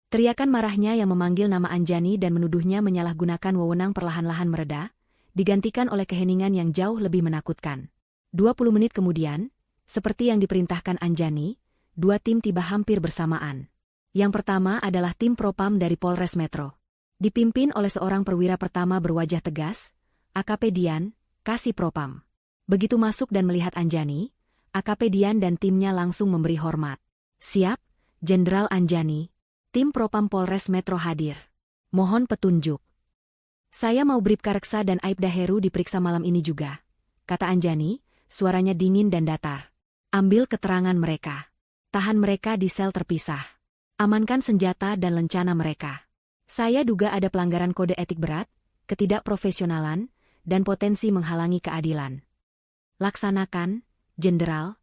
Teriakan marahnya yang memanggil nama Anjani dan menuduhnya menyalahgunakan wewenang perlahan-lahan mereda, digantikan oleh keheningan yang jauh lebih menakutkan. 20 menit kemudian, seperti yang diperintahkan Anjani, dua tim tiba hampir bersamaan. Yang pertama adalah tim Propam dari Polres Metro. Dipimpin oleh seorang perwira pertama berwajah tegas, AKP Dian, Kasih Propam. Begitu masuk dan melihat Anjani, AKP Dian dan timnya langsung memberi hormat. Siap, Jenderal Anjani. Tim Propam Polres Metro hadir. Mohon petunjuk. Saya mau Bribka Reksa dan Aibda Heru diperiksa malam ini juga, kata Anjani, suaranya dingin dan datar. Ambil keterangan mereka. Tahan mereka di sel terpisah. Amankan senjata dan lencana mereka. Saya duga ada pelanggaran kode etik berat, ketidakprofesionalan, dan potensi menghalangi keadilan. Laksanakan, Jenderal.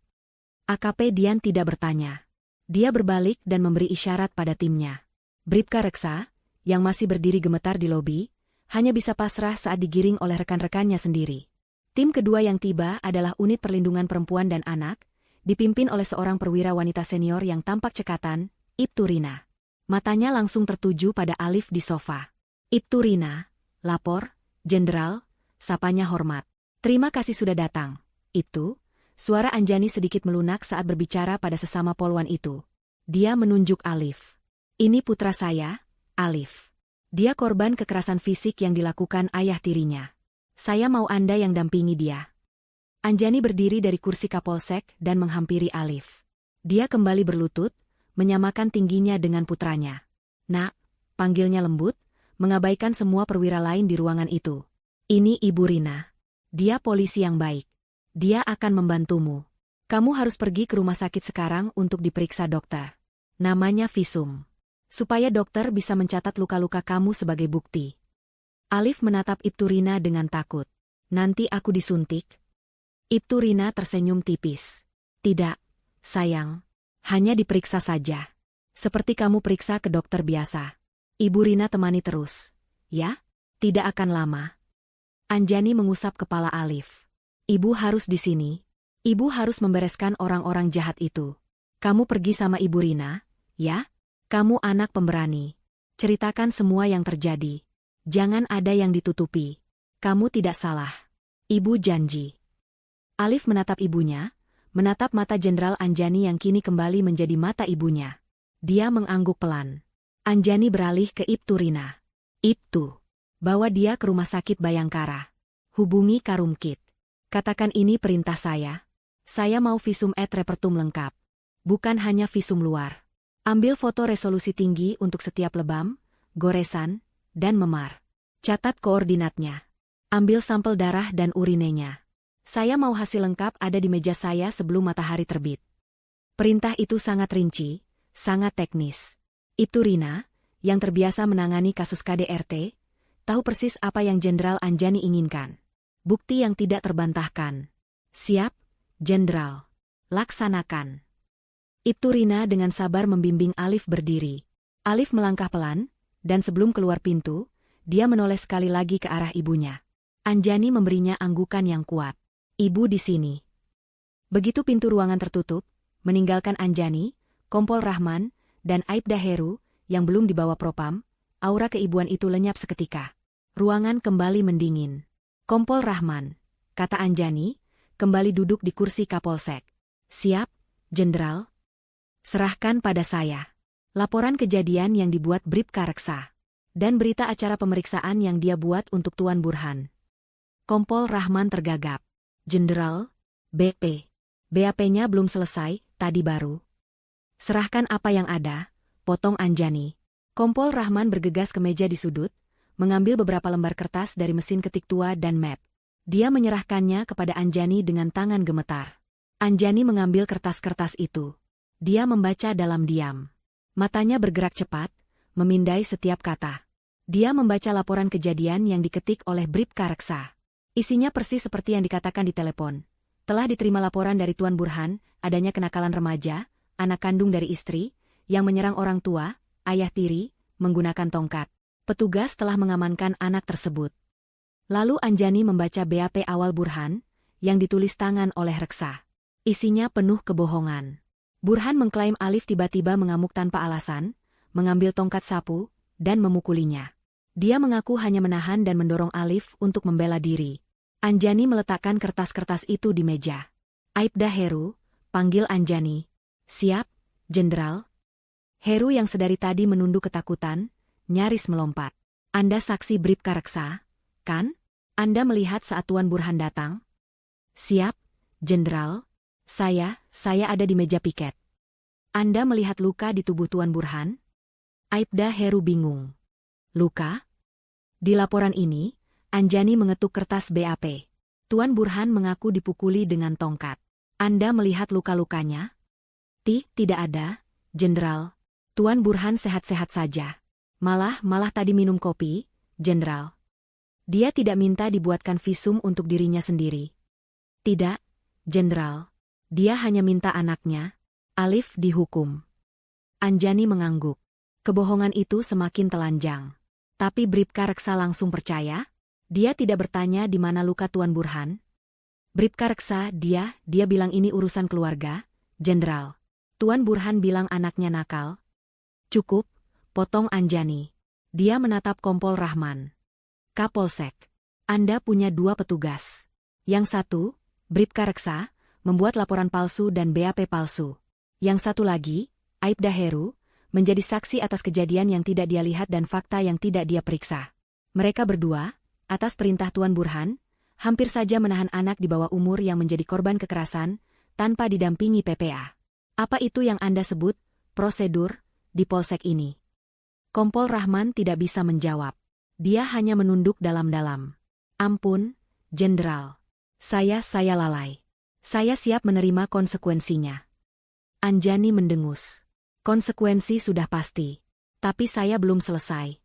AKP Dian tidak bertanya. Dia berbalik dan memberi isyarat pada timnya. Bribka Reksa, yang masih berdiri gemetar di lobi, hanya bisa pasrah saat digiring oleh rekan-rekannya sendiri. Tim kedua yang tiba adalah Unit Perlindungan Perempuan dan Anak, dipimpin oleh seorang perwira wanita senior yang tampak cekatan, Ibtu Rina. Matanya langsung tertuju pada Alif di sofa. Ibtu Rina, lapor, Jenderal, sapanya hormat. Terima kasih sudah datang. Ibtu, suara Anjani sedikit melunak saat berbicara pada sesama polwan itu. Dia menunjuk Alif. Ini putra saya, Alif. Dia korban kekerasan fisik yang dilakukan ayah tirinya. Saya mau Anda yang dampingi dia. Anjani berdiri dari kursi Kapolsek dan menghampiri Alif. Dia kembali berlutut, menyamakan tingginya dengan putranya. Nak, panggilnya lembut, mengabaikan semua perwira lain di ruangan itu. Ini Ibu Rina. Dia polisi yang baik. Dia akan membantumu. Kamu harus pergi ke rumah sakit sekarang untuk diperiksa dokter. Namanya visum. Supaya dokter bisa mencatat luka-luka kamu sebagai bukti. Alif menatap Ibtu Rina dengan takut. Nanti aku disuntik? Ibtu Rina tersenyum tipis. Tidak, sayang. Hanya diperiksa saja. Seperti kamu periksa ke dokter biasa. Ibu Rina temani terus. Ya? Tidak akan lama. Anjani mengusap kepala Alif. Ibu harus di sini. Ibu harus membereskan orang-orang jahat itu. Kamu pergi sama Ibu Rina, ya? Kamu anak pemberani. Ceritakan semua yang terjadi. Jangan ada yang ditutupi. Kamu tidak salah. Ibu janji. Alif menatap ibunya, menatap mata Jenderal Anjani yang kini kembali menjadi mata ibunya. Dia mengangguk pelan. Anjani beralih ke Ibtu Rina. Ibtu, bawa dia ke rumah sakit Bayangkara. Hubungi Karumkit. Katakan ini perintah saya. Saya mau visum et repertum lengkap. Bukan hanya visum luar. Ambil foto resolusi tinggi untuk setiap lebam, goresan, dan memar. Catat koordinatnya. Ambil sampel darah dan urinenya. Saya mau hasil lengkap ada di meja saya sebelum matahari terbit. Perintah itu sangat rinci, sangat teknis. Ibtu Rina, yang terbiasa menangani kasus KDRT, tahu persis apa yang Jenderal Anjani inginkan. Bukti yang tidak terbantahkan. Siap, Jenderal. Laksanakan. Ibtu Rina dengan sabar membimbing Alif berdiri. Alif melangkah pelan, dan sebelum keluar pintu, dia menoleh sekali lagi ke arah ibunya. Anjani memberinya anggukan yang kuat. Ibu di sini. Begitu pintu ruangan tertutup, meninggalkan Anjani, Kompol Rahman, dan Aibda Heru, yang belum dibawa propam, aura keibuan itu lenyap seketika. Ruangan kembali mendingin. Kompol Rahman, kata Anjani, kembali duduk di kursi Kapolsek. Siap, Jenderal. Serahkan pada saya. Laporan kejadian yang dibuat Bribka Reksa. Dan berita acara pemeriksaan yang dia buat untuk Tuan Burhan. Kompol Rahman tergagap. Jenderal, BP. BAP-nya belum selesai, tadi baru. Serahkan apa yang ada, potong Anjani. Kompol Rahman bergegas ke meja di sudut, mengambil beberapa lembar kertas dari mesin ketik tua dan map. Dia menyerahkannya kepada Anjani dengan tangan gemetar. Anjani mengambil kertas-kertas itu. Dia membaca dalam diam. Matanya bergerak cepat, memindai setiap kata. Dia membaca laporan kejadian yang diketik oleh Bribka Reksa. Isinya persis seperti yang dikatakan di telepon. Telah diterima laporan dari Tuan Burhan, adanya kenakalan remaja, anak kandung dari istri, yang menyerang orang tua, ayah tiri, menggunakan tongkat. Petugas telah mengamankan anak tersebut. Lalu Anjani membaca BAP awal Burhan, yang ditulis tangan oleh Reksa. Isinya penuh kebohongan. Burhan mengklaim Alif tiba-tiba mengamuk tanpa alasan, mengambil tongkat sapu, dan memukulinya. Dia mengaku hanya menahan dan mendorong Alif untuk membela diri. Anjani meletakkan kertas-kertas itu di meja. Aibda Heru, panggil Anjani. Siap, Jenderal. Heru yang sedari tadi menunduk ketakutan, nyaris melompat. Anda saksi Bribka Reksa, kan? Anda melihat saat Tuan Burhan datang? Siap, Jenderal. Saya ada di meja piket. Anda melihat luka di tubuh Tuan Burhan? Aibda Heru bingung. Luka? Di laporan ini, Anjani mengetuk kertas BAP. Tuan Burhan mengaku dipukuli dengan tongkat. Anda melihat luka-lukanya? Tidak ada, Jenderal. Tuan Burhan sehat-sehat saja. Malah tadi minum kopi, Jenderal. Dia tidak minta dibuatkan visum untuk dirinya sendiri. Tidak, Jenderal. Dia hanya minta anaknya, Alif, dihukum. Anjani mengangguk. Kebohongan itu semakin telanjang. Tapi Bribka Reksa langsung percaya. Dia tidak bertanya di mana luka Tuan Burhan. Bribka Reksa, dia bilang ini urusan keluarga, Jenderal. Tuan Burhan bilang anaknya nakal. Cukup, potong Anjani. Dia menatap Kompol Rahman. Kapolsek, Anda punya 2 petugas. Yang satu, Bribka Reksa, membuat laporan palsu dan BAP palsu. Yang satu lagi, Aibda Heru, menjadi saksi atas kejadian yang tidak dia lihat dan fakta yang tidak dia periksa. Mereka berdua, atas perintah Tuan Burhan, hampir saja menahan anak di bawah umur yang menjadi korban kekerasan, tanpa didampingi PPA. Apa itu yang Anda sebut, prosedur, di polsek ini? Kompol Rahman tidak bisa menjawab. Dia hanya menunduk dalam-dalam. Ampun, Jenderal. Saya lalai. Saya siap menerima konsekuensinya. Anjani mendengus. Konsekuensi sudah pasti. Tapi saya belum selesai.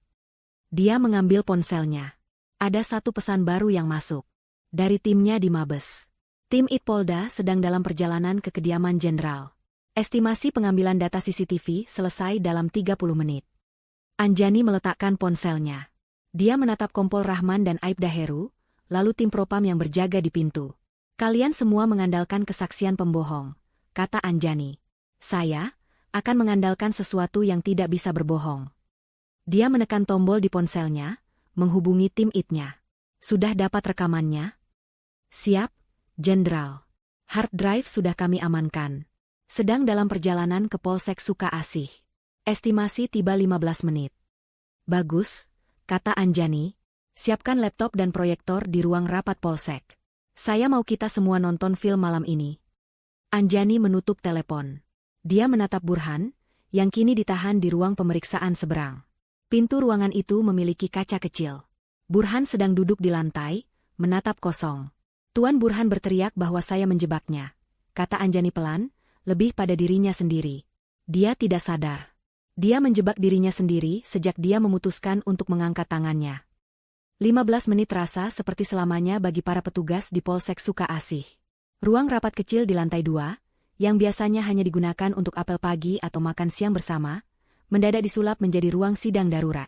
Dia mengambil ponselnya. Ada satu pesan baru yang masuk. Dari timnya di Mabes. Tim Itpolda sedang dalam perjalanan ke kediaman Jenderal. Estimasi pengambilan data CCTV selesai dalam 30 menit. Anjani meletakkan ponselnya. Dia menatap Kompol Rahman dan Aibda Heru, lalu tim propam yang berjaga di pintu. Kalian semua mengandalkan kesaksian pembohong, kata Anjani. Saya akan mengandalkan sesuatu yang tidak bisa berbohong. Dia menekan tombol di ponselnya, menghubungi tim IT-nya. Sudah dapat rekamannya? Siap, Jenderal. Hard drive sudah kami amankan. Sedang dalam perjalanan ke Polsek Suka Asih. Estimasi tiba 15 menit. Bagus, kata Anjani. Siapkan laptop dan proyektor di ruang rapat Polsek. Saya mau kita semua nonton film malam ini. Anjani menutup telepon. Dia menatap Burhan, yang kini ditahan di ruang pemeriksaan seberang. Pintu ruangan itu memiliki kaca kecil. Burhan sedang duduk di lantai, menatap kosong. Tuan Burhan berteriak bahwa saya menjebaknya, kata Anjani pelan, lebih pada dirinya sendiri. Dia tidak sadar. Dia menjebak dirinya sendiri sejak dia memutuskan untuk mengangkat tangannya. 15 menit terasa seperti selamanya bagi para petugas di Polsek Suka Asih. Ruang rapat kecil di lantai 2, yang biasanya hanya digunakan untuk apel pagi atau makan siang bersama, mendadak disulap menjadi ruang sidang darurat.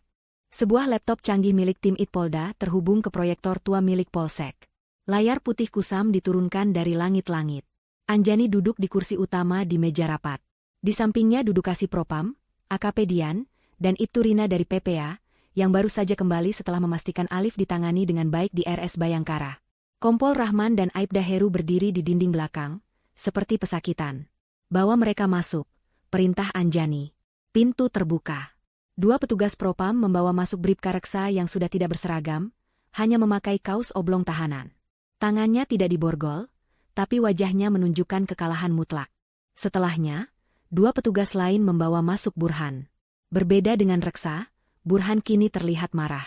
Sebuah laptop canggih milik tim Itpolda terhubung ke proyektor tua milik Polsek. Layar putih kusam diturunkan dari langit-langit. Anjani duduk di kursi utama di meja rapat. Di sampingnya duduk Kasih Propam, AKP Dian, dan Ibtu Rina dari PPA, yang baru saja kembali setelah memastikan Alif ditangani dengan baik di RS Bayangkara. Kompol Rahman dan Aibda Heru berdiri di dinding belakang, seperti pesakitan. Bawa mereka masuk, perintah Anjani. Pintu terbuka. 2 petugas propam membawa masuk Bribka Reksa yang sudah tidak berseragam, hanya memakai kaos oblong tahanan. Tangannya tidak diborgol, tapi wajahnya menunjukkan kekalahan mutlak. Setelahnya, 2 petugas lain membawa masuk Burhan. Berbeda dengan Reksa, Burhan kini terlihat marah.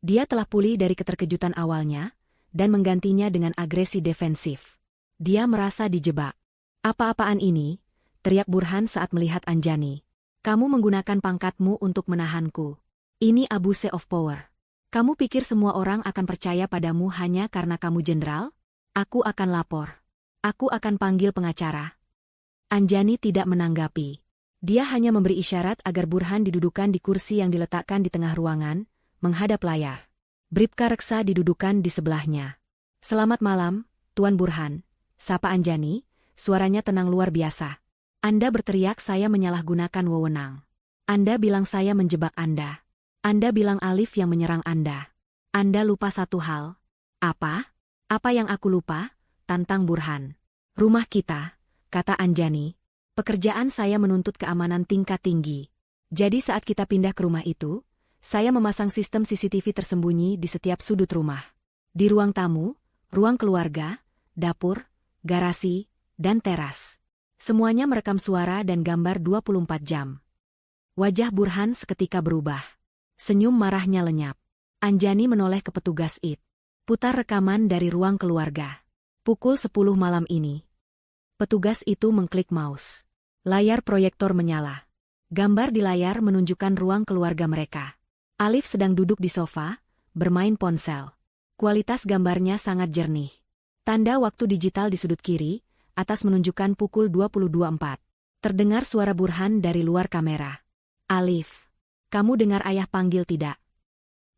Dia telah pulih dari keterkejutan awalnya, dan menggantinya dengan agresi defensif. Dia merasa dijebak. Apa-apaan ini? Teriak Burhan saat melihat Anjani. Kamu menggunakan pangkatmu untuk menahanku. Ini abuse of power. Kamu pikir semua orang akan percaya padamu hanya karena kamu jenderal? Aku akan lapor. Aku akan panggil pengacara. Anjani tidak menanggapi. Dia hanya memberi isyarat agar Burhan didudukan di kursi yang diletakkan di tengah ruangan, menghadap layar. Bribka Reksa didudukan di sebelahnya. Selamat malam, Tuan Burhan. Sapa Anjani, suaranya tenang luar biasa. Anda berteriak saya menyalahgunakan wewenang. Anda bilang saya menjebak Anda. Anda bilang Alif yang menyerang Anda. Anda lupa satu hal. Apa? Apa yang aku lupa? Tantang Burhan. Rumah kita, kata Anjani. Pekerjaan saya menuntut keamanan tingkat tinggi. Jadi saat kita pindah ke rumah itu, saya memasang sistem CCTV tersembunyi di setiap sudut rumah. Di ruang tamu, ruang keluarga, dapur, garasi, dan teras. Semuanya merekam suara dan gambar 24 jam. Wajah Burhan seketika berubah. Senyum marahnya lenyap. Anjani menoleh ke petugas IT. Putar rekaman dari ruang keluarga. Pukul 10 malam ini. Petugas itu mengklik mouse. Layar proyektor menyala. Gambar di layar menunjukkan ruang keluarga mereka. Alif sedang duduk di sofa, bermain ponsel. Kualitas gambarnya sangat jernih. Tanda waktu digital di sudut kiri, atas menunjukkan pukul 22.04. Terdengar suara Burhan dari luar kamera. Alif, kamu dengar ayah panggil tidak?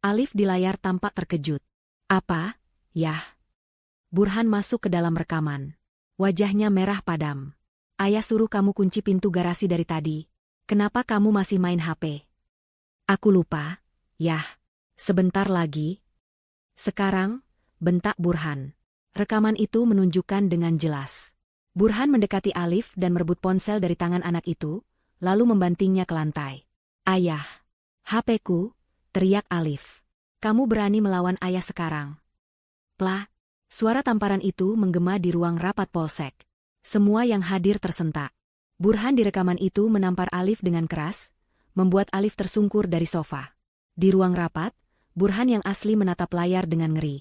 Alif di layar tampak terkejut. Apa? Yah. Burhan masuk ke dalam rekaman. Wajahnya merah padam. Ayah suruh kamu kunci pintu garasi dari tadi. Kenapa kamu masih main HP? Aku lupa. Yah. Sebentar lagi. Sekarang, bentak Burhan. Rekaman itu menunjukkan dengan jelas. Burhan mendekati Alif dan merebut ponsel dari tangan anak itu, lalu membantingnya ke lantai. Ayah. HP-ku, teriak Alif. Kamu berani melawan ayah sekarang. Plah. Suara tamparan itu menggema di ruang rapat polsek. Semua yang hadir tersentak. Burhan di rekaman itu menampar Alif dengan keras, membuat Alif tersungkur dari sofa. Di ruang rapat, Burhan yang asli menatap layar dengan ngeri.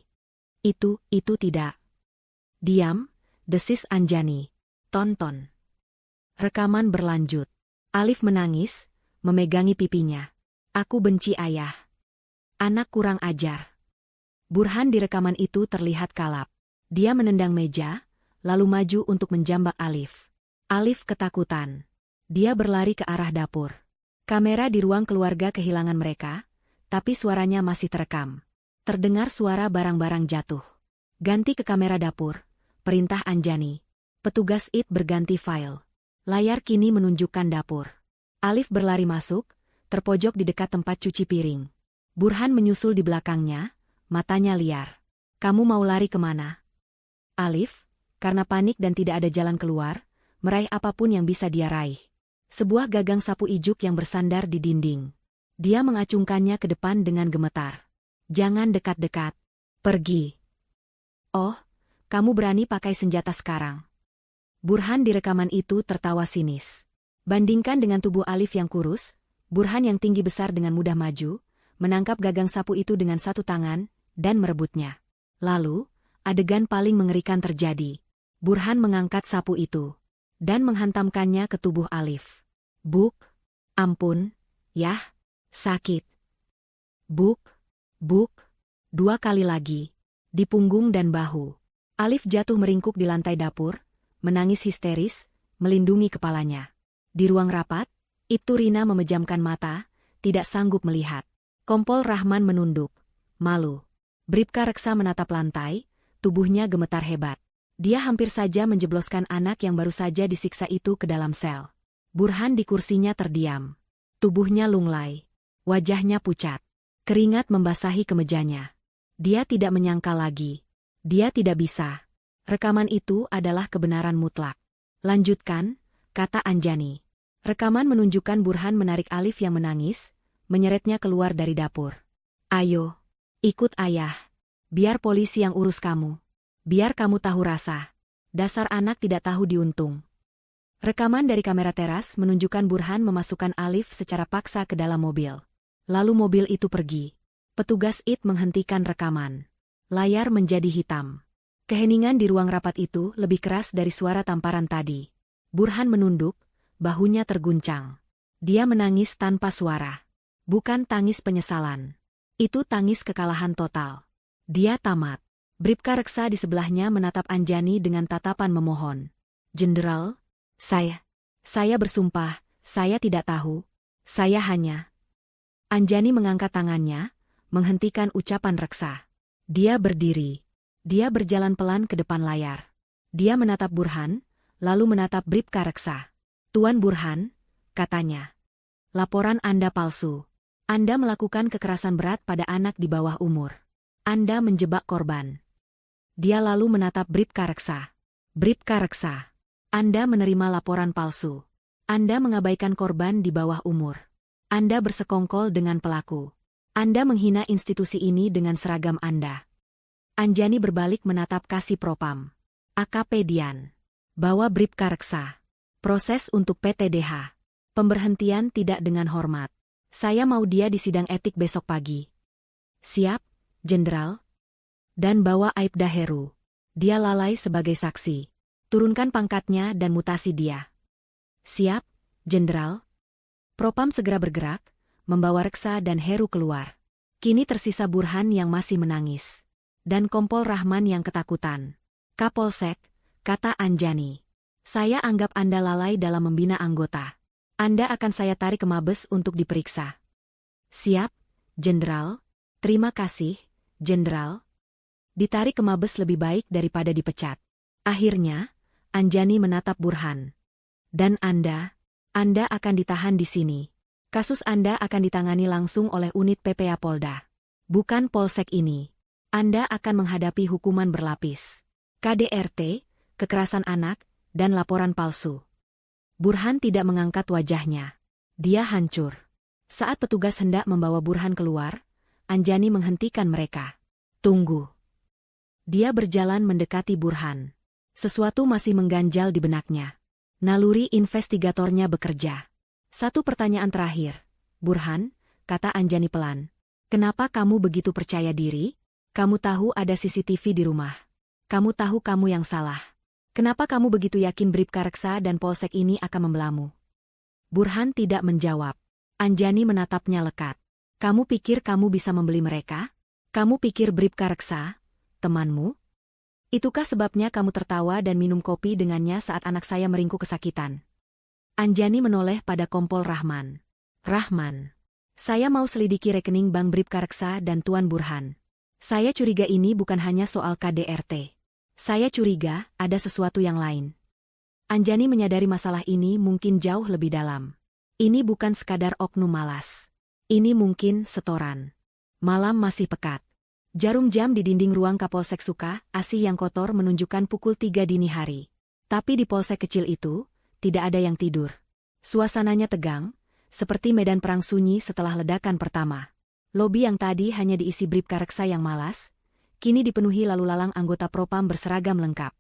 Itu tidak. Diam, desis Anjani. Tonton. Rekaman berlanjut. Alif menangis, memegangi pipinya. Aku benci ayah. Anak kurang ajar. Burhan di rekaman itu terlihat kalap. Dia menendang meja, lalu maju untuk menjambak Alif. Alif ketakutan. Dia berlari ke arah dapur. Kamera di ruang keluarga kehilangan mereka, tapi suaranya masih terekam. Terdengar suara barang-barang jatuh. Ganti ke kamera dapur, perintah Anjani. Petugas IT berganti file. Layar kini menunjukkan dapur. Alif berlari masuk, terpojok di dekat tempat cuci piring. Burhan menyusul di belakangnya, matanya liar. Kamu mau lari kemana? Alif, karena panik dan tidak ada jalan keluar, meraih apapun yang bisa dia raih. Sebuah gagang sapu ijuk yang bersandar di dinding. Dia mengacungkannya ke depan dengan gemetar. Jangan dekat-dekat. Pergi. Oh, kamu berani pakai senjata sekarang. Burhan di rekaman itu tertawa sinis. Bandingkan dengan tubuh Alif yang kurus, Burhan yang tinggi besar dengan mudah maju, menangkap gagang sapu itu dengan satu tangan, dan merebutnya. Lalu, adegan paling mengerikan terjadi. Burhan mengangkat sapu itu dan menghantamkannya ke tubuh Alif. Buk, ampun, yah, sakit. Buk, buk, 2 kali lagi, di punggung dan bahu. Alif jatuh meringkuk di lantai dapur, menangis histeris, melindungi kepalanya. Di ruang rapat, Ibtu Rina memejamkan mata, tidak sanggup melihat. Kompol Rahman menunduk, malu. Bribka Reksa menatap lantai, tubuhnya gemetar hebat. Dia hampir saja menjebloskan anak yang baru saja disiksa itu ke dalam sel. Burhan di kursinya terdiam. Tubuhnya lunglai. Wajahnya pucat. Keringat membasahi kemejanya. Dia tidak menyangka lagi. Dia tidak bisa. Rekaman itu adalah kebenaran mutlak. Lanjutkan, kata Anjani. Rekaman menunjukkan Burhan menarik Alif yang menangis, menyeretnya keluar dari dapur. Ayo, ikut ayah. Biar polisi yang urus kamu. Biar kamu tahu rasa. Dasar anak tidak tahu diuntung. Rekaman dari kamera teras menunjukkan Burhan memasukkan Alif secara paksa ke dalam mobil. Lalu mobil itu pergi. Petugas IT menghentikan rekaman. Layar menjadi hitam. Keheningan di ruang rapat itu lebih keras dari suara tamparan tadi. Burhan menunduk, bahunya terguncang. Dia menangis tanpa suara. Bukan tangis penyesalan. Itu tangis kekalahan total. Dia tamat. Bribka Reksa di sebelahnya menatap Anjani dengan tatapan memohon. "Jenderal, saya bersumpah, saya tidak tahu. Saya hanya..." Anjani mengangkat tangannya, menghentikan ucapan Reksa. Dia berdiri. Dia berjalan pelan ke depan layar. Dia menatap Burhan, lalu menatap Bribka Reksa. "Tuan Burhan," katanya. "Laporan Anda palsu. Anda melakukan kekerasan berat pada anak di bawah umur. Anda menjebak korban." Dia lalu menatap Bribka Reksa. "Bribka Reksa, Anda menerima laporan palsu. Anda mengabaikan korban di bawah umur. Anda bersekongkol dengan pelaku. Anda menghina institusi ini dengan seragam Anda." Anjani berbalik menatap Kasih Propam. "AKP Dian. Bawa Bribka Reksa. Proses untuk PTDH. Pemberhentian tidak dengan hormat. Saya mau dia di sidang etik besok pagi." "Siap, Jenderal." "Dan bawa Aibda Heru. Dia lalai sebagai saksi. Turunkan pangkatnya dan mutasi dia." "Siap, Jenderal." Propam segera bergerak, membawa Reksa dan Heru keluar. Kini tersisa Burhan yang masih menangis. Dan Kompol Rahman yang ketakutan. "Kapolsek," kata Anjani. "Saya anggap Anda lalai dalam membina anggota. Anda akan saya tarik ke Mabes untuk diperiksa." "Siap, Jenderal." "Terima kasih, Jenderal." Ditarik ke Mabes lebih baik daripada dipecat. Akhirnya, Anjani menatap Burhan. "Dan Anda akan ditahan di sini. Kasus Anda akan ditangani langsung oleh unit PPA Polda. Bukan Polsek ini. Anda akan menghadapi hukuman berlapis. KDRT, kekerasan anak, dan laporan palsu." Burhan tidak mengangkat wajahnya. Dia hancur. Saat petugas hendak membawa Burhan keluar, Anjani menghentikan mereka. "Tunggu." Dia berjalan mendekati Burhan. Sesuatu masih mengganjal di benaknya. Naluri investigatornya bekerja. "Satu pertanyaan terakhir. Burhan," kata Anjani pelan. "Kenapa kamu begitu percaya diri? Kamu tahu ada CCTV di rumah. Kamu tahu kamu yang salah. Kenapa kamu begitu yakin Bribka Reksa dan Polsek ini akan membelamu?" Burhan tidak menjawab. Anjani menatapnya lekat. "Kamu pikir kamu bisa membeli mereka? Kamu pikir Bribka Reksa temanmu? Itukah sebabnya kamu tertawa dan minum kopi dengannya saat anak saya meringkuk kesakitan?" Anjani menoleh pada Kompol Rahman. "Rahman, saya mau selidiki rekening Bank Bribka Reksa dan Tuan Burhan. Saya curiga ini bukan hanya soal KDRT. Saya curiga ada sesuatu yang lain." Anjani menyadari masalah ini mungkin jauh lebih dalam. Ini bukan sekadar oknum malas. Ini mungkin setoran. Malam masih pekat. Jarum jam di dinding ruang Kapolsek Suka Asih yang kotor menunjukkan pukul 3 dini hari. Tapi di polsek kecil itu, tidak ada yang tidur. Suasananya tegang, seperti medan perang sunyi setelah ledakan pertama. Lobi yang tadi hanya diisi Bribka Reksa yang malas, kini dipenuhi lalu lalang anggota Propam berseragam lengkap.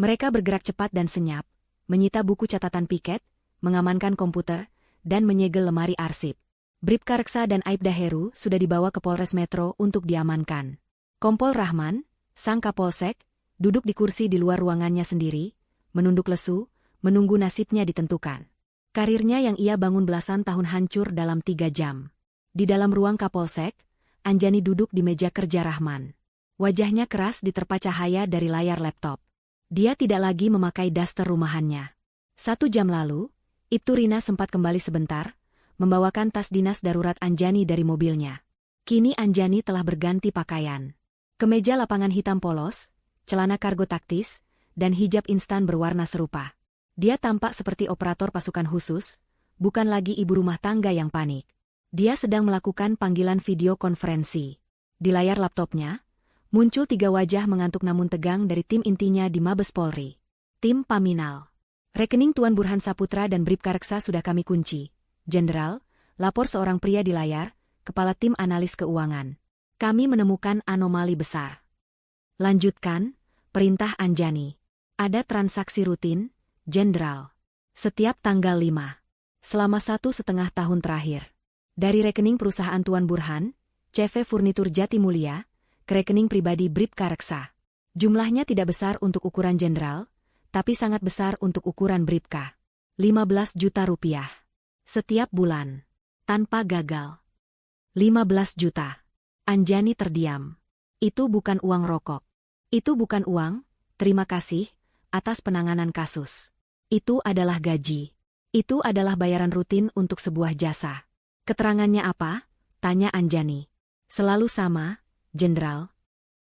Mereka bergerak cepat dan senyap, menyita buku catatan piket, mengamankan komputer, dan menyegel lemari arsip. Bribka Reksa dan Aibda Heru sudah dibawa ke Polres Metro untuk diamankan. Kompol Rahman, sang Kapolsek, duduk di kursi di luar ruangannya sendiri, menunduk lesu, menunggu nasibnya ditentukan. Karirnya yang ia bangun belasan tahun hancur dalam 3 jam. Di dalam ruang Kapolsek, Anjani duduk di meja kerja Rahman. Wajahnya keras diterpa cahaya dari layar laptop. Dia tidak lagi memakai daster rumahannya. 1 jam lalu, Ibtu Rina sempat kembali sebentar, membawakan tas dinas darurat Anjani dari mobilnya. Kini Anjani telah berganti pakaian. Kemeja lapangan hitam polos, celana kargo taktis, dan hijab instan berwarna serupa. Dia tampak seperti operator pasukan khusus, bukan lagi ibu rumah tangga yang panik. Dia sedang melakukan panggilan video konferensi. Di layar laptopnya, muncul 3 wajah mengantuk namun tegang dari tim intinya di Mabes Polri. Tim Paminal. "Rekening Tuan Burhan Saputra dan Bribka Reksa sudah kami kunci. Jenderal," lapor seorang pria di layar, kepala tim analis keuangan. "Kami menemukan anomali besar." "Lanjutkan," perintah Anjani. "Ada transaksi rutin, Jenderal." Setiap tanggal 5. Selama 1,5 tahun terakhir. Dari rekening perusahaan Tuan Burhan, CV Furnitur Jatimulya, ke rekening pribadi Bribka Reksa. Jumlahnya tidak besar untuk ukuran jenderal, tapi sangat besar untuk ukuran Bribka. 15 juta rupiah. Setiap bulan. Tanpa gagal. 15 juta. Anjani terdiam. Itu bukan uang rokok. Itu bukan uang, terima kasih, atas penanganan kasus. Itu adalah gaji. Itu adalah bayaran rutin untuk sebuah jasa. Keterangannya apa? Tanya Anjani. Selalu sama, Jenderal.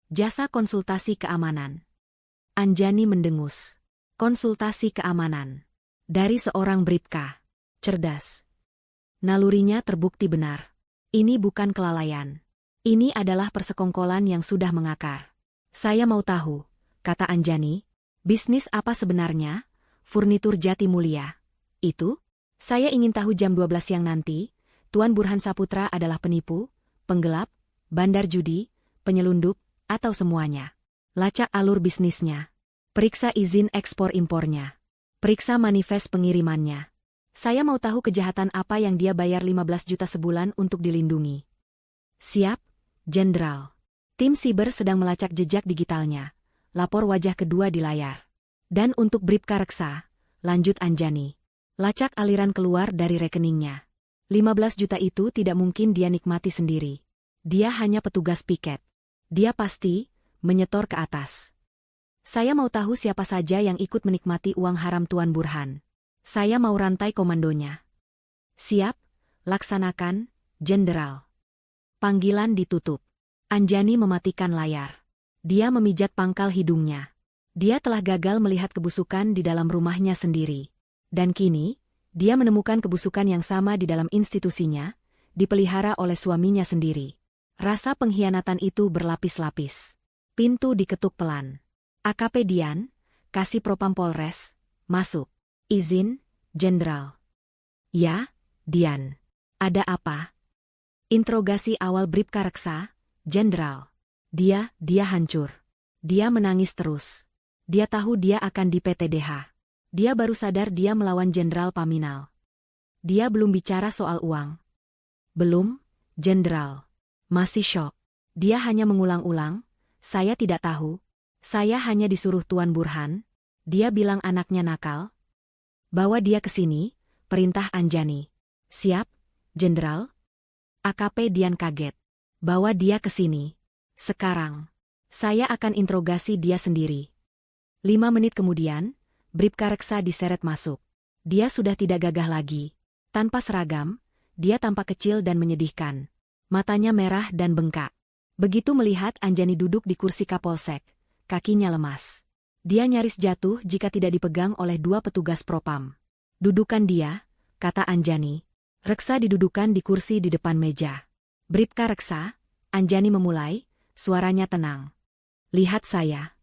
Jasa konsultasi keamanan. Anjani mendengus. Konsultasi keamanan. Dari seorang Bribka. Cerdas. Nalurinya terbukti benar. Ini bukan kelalaian. Ini adalah persekongkolan yang sudah mengakar. Saya mau tahu, kata Anjani, bisnis apa sebenarnya? Furnitur Jatimulya. Itu? Saya ingin tahu jam 12 siang nanti, Tuan Burhan Saputra adalah penipu, penggelap, bandar judi, penyelundup, atau semuanya. Lacak alur bisnisnya. Periksa izin ekspor-impornya. Periksa manifest pengirimannya. Saya mau tahu kejahatan apa yang dia bayar 15 juta sebulan untuk dilindungi. Siap, Jenderal. Tim siber sedang melacak jejak digitalnya. Lapor wajah kedua di layar. Dan untuk Bribka Reksa, lanjut Anjani. Lacak aliran keluar dari rekeningnya. 15 juta itu tidak mungkin dia nikmati sendiri. Dia hanya petugas piket. Dia pasti menyetor ke atas. Saya mau tahu siapa saja yang ikut menikmati uang haram Tuan Burhan. Saya mau rantai komandonya. Siap, laksanakan, Jenderal. Panggilan ditutup. Anjani mematikan layar. Dia memijat pangkal hidungnya. Dia telah gagal melihat kebusukan di dalam rumahnya sendiri. Dan kini, dia menemukan kebusukan yang sama di dalam institusinya, dipelihara oleh suaminya sendiri. Rasa pengkhianatan itu berlapis-lapis. Pintu diketuk pelan. AKP Dian, Kasih Propam Polres, masuk. Izin, Jenderal. Ya, Dian. Ada apa? Interogasi awal Bribka Reksa, Jenderal. Dia hancur. Dia menangis terus. Dia tahu dia akan di PTDH. Dia baru sadar dia melawan Jenderal Paminal. Dia belum bicara soal uang. Belum, Jenderal. Masih syok. Dia hanya mengulang-ulang, saya tidak tahu. Saya hanya disuruh Tuan Burhan. Dia bilang anaknya nakal. Bawa dia ke sini, perintah Anjani. Siap, Jenderal. AKP Dian kaget. Bawa dia ke sini. Sekarang. Saya akan interogasi dia sendiri. 5 menit kemudian, Bribka Reksa diseret masuk. Dia sudah tidak gagah lagi. Tanpa seragam, dia tampak kecil dan menyedihkan. Matanya merah dan bengkak. Begitu melihat Anjani duduk di kursi Kapolsek, kakinya lemas. Dia nyaris jatuh jika tidak dipegang oleh 2 petugas propam. Dudukan dia, kata Anjani. Reksa didudukan di kursi di depan meja. Bribka Reksa, Anjani memulai, suaranya tenang. Lihat saya.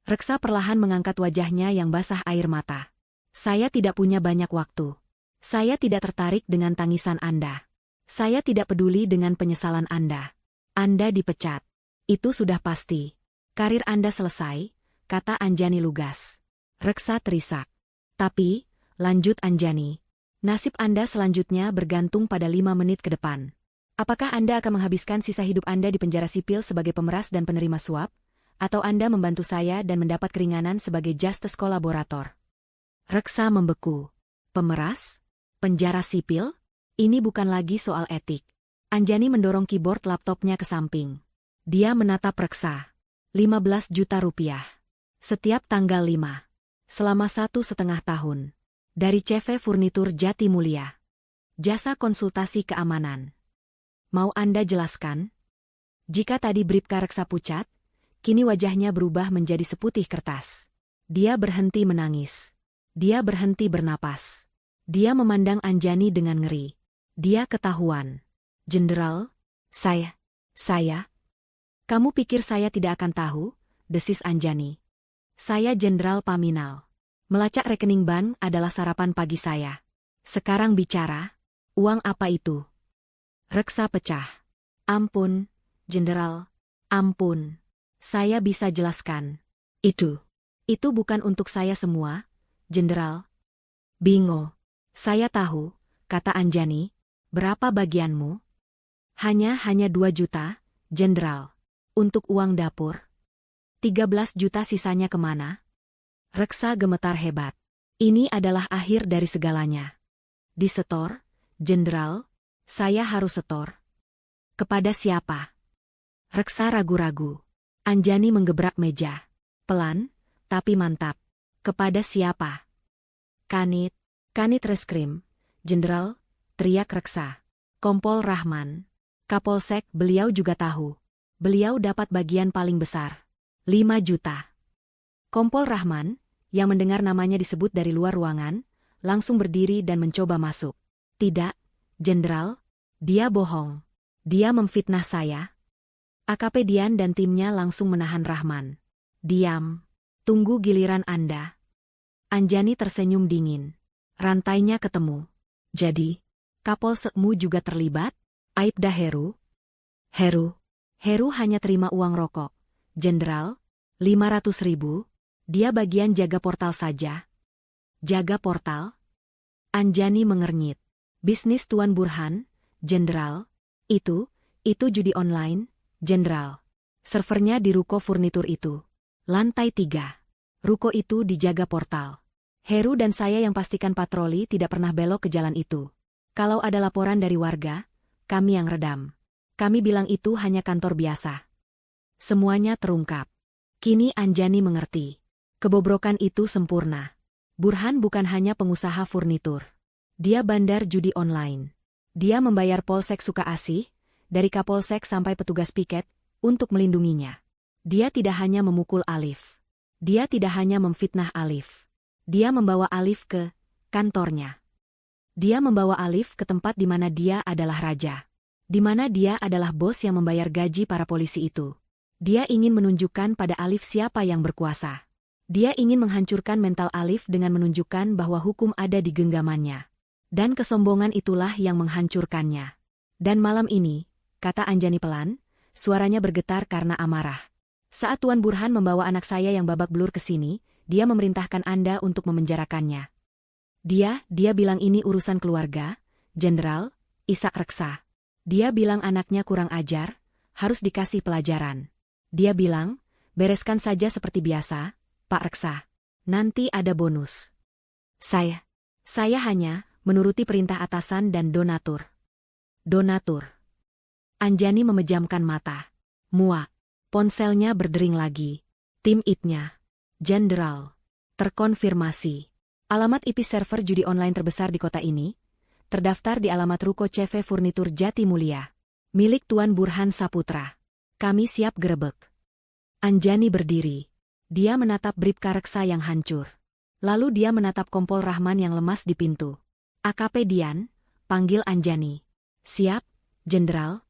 Reksa perlahan mengangkat wajahnya yang basah air mata. Saya tidak punya banyak waktu. Saya tidak tertarik dengan tangisan Anda. Saya tidak peduli dengan penyesalan Anda. Anda dipecat. Itu sudah pasti. Karir Anda selesai, kata Anjani lugas. Reksa terisak. Tapi, lanjut Anjani. Nasib Anda selanjutnya bergantung pada 5 menit ke depan. Apakah Anda akan menghabiskan sisa hidup Anda di penjara sipil sebagai pemeras dan penerima suap? Atau Anda membantu saya dan mendapat keringanan sebagai justice kolaborator? Reksa membeku. Pemeras? Penjara sipil? Ini bukan lagi soal etik. Anjani mendorong keyboard laptopnya ke samping. Dia menatap Reksa. 15 juta rupiah. Setiap tanggal 5. Selama 1,5 tahun. Dari CV Furnitur Jatimulya. Jasa konsultasi keamanan. Mau Anda jelaskan? Jika tadi Bribka Reksa pucat, kini wajahnya berubah menjadi seputih kertas. Dia berhenti menangis. Dia berhenti bernapas. Dia memandang Anjani dengan ngeri. Dia ketahuan. Jenderal, saya. Kamu pikir saya tidak akan tahu? Desis Anjani. Saya Jenderal Paminal. Melacak rekening bank adalah sarapan pagi saya. Sekarang bicara, uang apa itu? Reksa pecah. Ampun, Jenderal, ampun. Saya bisa jelaskan. Itu bukan untuk saya semua, Jenderal. Bingo. Saya tahu, kata Anjani. Berapa bagianmu? Hanya 2 juta, Jenderal. Untuk uang dapur. 13 juta sisanya kemana? Reksa gemetar hebat. Ini adalah akhir dari segalanya. Disetor, Jenderal. Saya harus setor. Kepada siapa? Reksa ragu-ragu. Anjani menggebrak meja. Pelan, tapi mantap. Kepada siapa? Kanit Reskrim, Jenderal, teriak Reksa. Kompol Rahman. Kapolsek, beliau juga tahu. Beliau dapat bagian paling besar. 5 juta. Kompol Rahman, yang mendengar namanya disebut dari luar ruangan, langsung berdiri dan mencoba masuk. Tidak, Jenderal, dia bohong. Dia memfitnah saya. AKP Dian dan timnya langsung menahan Rahman. Diam. Tunggu giliran Anda. Anjani tersenyum dingin. Rantainya ketemu. Jadi, Kapolsekmu juga terlibat? Aibda Heru. Heru hanya terima uang rokok. Jenderal, 500.000. Dia bagian jaga portal saja. Jaga portal? Anjani mengernyit. Bisnis Tuan Burhan, Jenderal. Itu judi online, Jenderal. Servernya di ruko furnitur itu. Lantai 3. Ruko itu dijaga portal. Heru dan saya yang pastikan patroli tidak pernah belok ke jalan itu. Kalau ada laporan dari warga, kami yang redam. Kami bilang itu hanya kantor biasa. Semuanya terungkap. Kini Anjani mengerti. Kebobrokan itu sempurna. Burhan bukan hanya pengusaha furnitur. Dia bandar judi online. Dia membayar Polsek Sukaasih, dari Kapolsek sampai petugas piket, untuk melindunginya. Dia tidak hanya memukul Alif. Dia tidak hanya memfitnah Alif. Dia membawa Alif ke kantornya. Dia membawa Alif ke tempat di mana dia adalah raja. Di mana dia adalah bos yang membayar gaji para polisi itu. Dia ingin menunjukkan pada Alif siapa yang berkuasa. Dia ingin menghancurkan mental Alif dengan menunjukkan bahwa hukum ada di genggamannya. Dan kesombongan itulah yang menghancurkannya. Dan malam ini, kata Anjani pelan, suaranya bergetar karena amarah. Saat Tuan Burhan membawa anak saya yang babak belur ke sini, dia memerintahkan Anda untuk memenjarakannya. Dia bilang ini urusan keluarga, Jenderal, Ishak Reksa. Dia bilang anaknya kurang ajar, harus dikasih pelajaran. Dia bilang, bereskan saja seperti biasa, Pak Reksa. Nanti ada bonus. Saya hanya menuruti perintah atasan dan donatur. Donatur. Anjani memejamkan mata. Muak. Ponselnya berdering lagi. Tim IT-nya. Jenderal. Terkonfirmasi. Alamat IP server judi online terbesar di kota ini, terdaftar di alamat Ruko CV Furnitur Jati Mulia. Milik Tuan Burhan Saputra. Kami siap gerebek. Anjani berdiri. Dia menatap Bribka Reksa yang hancur. Lalu dia menatap Kompol Rahman yang lemas di pintu. AKP Dian, panggil Anjani. Siap, Jenderal.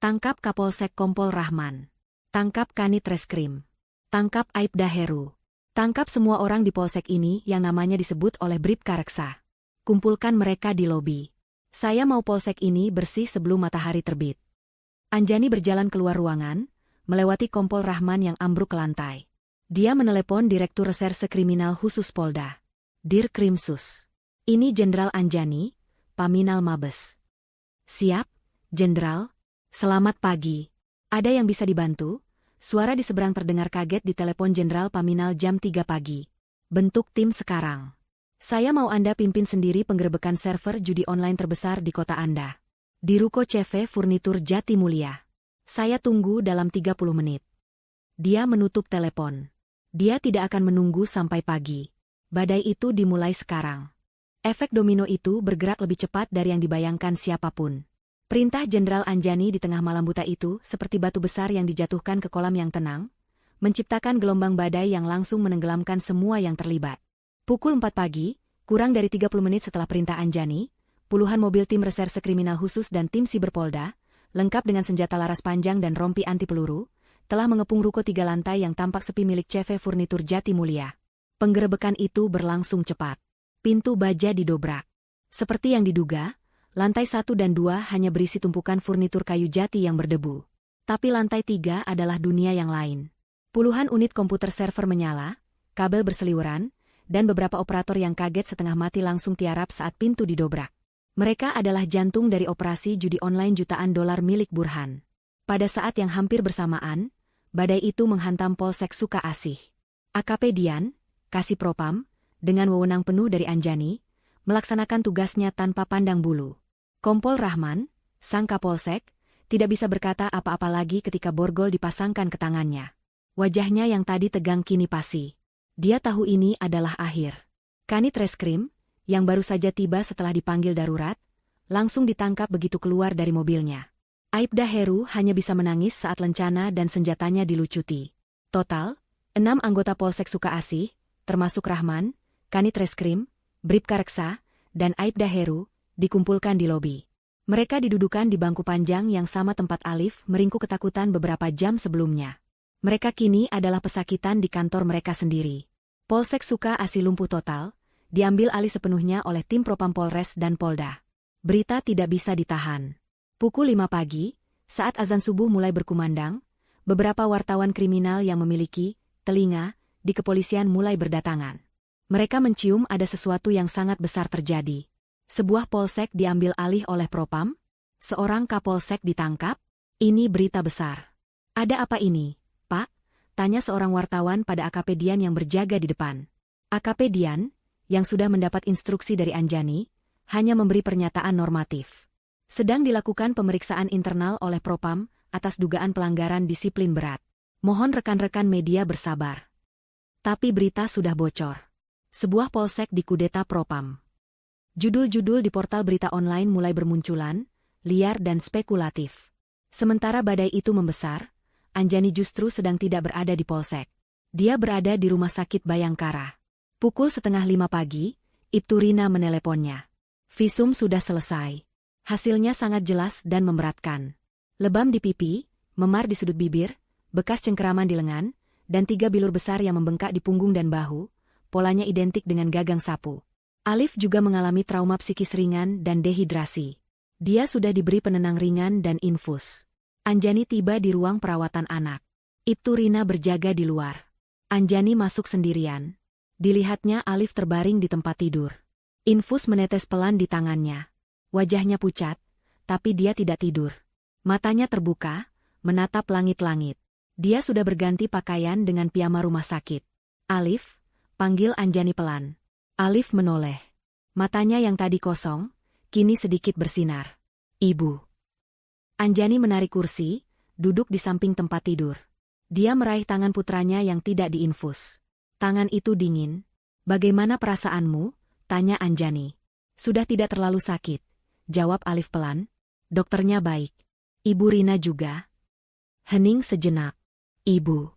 Tangkap Kapolsek Kompol Rahman. Tangkap Kanit Reskrim. Tangkap Aibda Heru. Tangkap semua orang di polsek ini yang namanya disebut oleh Bribka Reksa. Kumpulkan mereka di lobi. Saya mau polsek ini bersih sebelum matahari terbit. Anjani berjalan keluar ruangan, melewati Kompol Rahman yang ambruk ke lantai. Dia menelepon Direktur Reserse Kriminal Khusus Polda. Dir Krimsus. Ini Jenderal Anjani, Paminal Mabes. Siap, Jenderal. Selamat pagi. Ada yang bisa dibantu? Suara di seberang terdengar kaget di telepon Jenderal Paminal jam 3 pagi. Bentuk tim sekarang. Saya mau Anda pimpin sendiri penggerebekan server judi online terbesar di kota Anda. Di Ruko CV Furnitur Jati Mulia. Saya tunggu dalam 30 menit. Dia menutup telepon. Dia tidak akan menunggu sampai pagi. Badai itu dimulai sekarang. Efek domino itu bergerak lebih cepat dari yang dibayangkan siapapun. Perintah Jenderal Anjani di tengah malam buta itu seperti batu besar yang dijatuhkan ke kolam yang tenang, menciptakan gelombang badai yang langsung menenggelamkan semua yang terlibat. Pukul 4 pagi, kurang dari 30 menit setelah perintah Anjani, puluhan mobil tim reserse kriminal khusus dan tim siber Polda, lengkap dengan senjata laras panjang dan rompi anti peluru, telah mengepung ruko 3 lantai yang tampak sepi milik CV Furnitur Jati Mulia. Penggerebekan itu berlangsung cepat. Pintu baja didobrak. Seperti yang diduga, lantai 1 dan 2 hanya berisi tumpukan furnitur kayu jati yang berdebu. Tapi lantai 3 adalah dunia yang lain. Puluhan unit komputer server menyala, kabel berseliweran, dan beberapa operator yang kaget setengah mati langsung tiarap saat pintu didobrak. Mereka adalah jantung dari operasi judi online jutaan dolar milik Burhan. Pada saat yang hampir bersamaan, badai itu menghantam Polsek Suka Asih. AKP Dian, Kasih Propam, dengan wewenang penuh dari Anjani, melaksanakan tugasnya tanpa pandang bulu. Kompol Rahman, sang Kapolsek, tidak bisa berkata apa-apa lagi ketika borgol dipasangkan ke tangannya. Wajahnya yang tadi tegang kini pasi. Dia tahu ini adalah akhir. Kanit Reskrim, yang baru saja tiba setelah dipanggil darurat, langsung ditangkap begitu keluar dari mobilnya. Aibda Heru hanya bisa menangis saat lencana dan senjatanya dilucuti. Total, 6 anggota Polsek Suka Asih, termasuk Rahman, Kanit Reskrim, Bribka Reksa, dan Aibda Heru, dikumpulkan di lobi. Mereka didudukan di bangku panjang yang sama tempat Alif meringkuk ketakutan beberapa jam sebelumnya. Mereka kini adalah pesakitan di kantor mereka sendiri. Polsek Suka Asih lumpuh total, diambil alih sepenuhnya oleh tim Propam Polres dan Polda. Berita tidak bisa ditahan. Pukul 5 pagi, saat azan subuh mulai berkumandang, beberapa wartawan kriminal yang memiliki telinga di kepolisian mulai berdatangan. Mereka mencium ada sesuatu yang sangat besar terjadi. Sebuah polsek diambil alih oleh Propam? Seorang kapolsek ditangkap? Ini berita besar. Ada apa ini, Pak? Tanya seorang wartawan pada AKP Dian yang berjaga di depan. AKP Dian, yang sudah mendapat instruksi dari Anjani, hanya memberi pernyataan normatif. Sedang dilakukan pemeriksaan internal oleh Propam atas dugaan pelanggaran disiplin berat. Mohon rekan-rekan media bersabar. Tapi berita sudah bocor. Sebuah polsek dikudeta Propam. Judul-judul di portal berita online mulai bermunculan, liar dan spekulatif. Sementara badai itu membesar, Anjani justru sedang tidak berada di polsek. Dia berada di rumah sakit Bayangkara. Pukul 4:30 pagi, Ibtu Rina meneleponnya. Visum sudah selesai. Hasilnya sangat jelas dan memberatkan. Lebam di pipi, memar di sudut bibir, bekas cengkeraman di lengan, dan 3 bilur besar yang membengkak di punggung dan bahu, polanya identik dengan gagang sapu. Alif juga mengalami trauma psikis ringan dan dehidrasi. Dia sudah diberi penenang ringan dan infus. Anjani tiba di ruang perawatan anak. Ibtu Rina berjaga di luar. Anjani masuk sendirian. Dilihatnya Alif terbaring di tempat tidur. Infus menetes pelan di tangannya. Wajahnya pucat, tapi dia tidak tidur. Matanya terbuka, menatap langit-langit. Dia sudah berganti pakaian dengan piyama rumah sakit. Alif, panggil Anjani pelan. Alif menoleh. Matanya yang tadi kosong, kini sedikit bersinar. Ibu. Anjani menarik kursi, duduk di samping tempat tidur. Dia meraih tangan putranya yang tidak diinfus. Tangan itu dingin. Bagaimana perasaanmu? Tanya Anjani. Sudah tidak terlalu sakit, jawab Alif pelan. Dokternya baik. Ibu Rina juga. Hening sejenak. Ibu.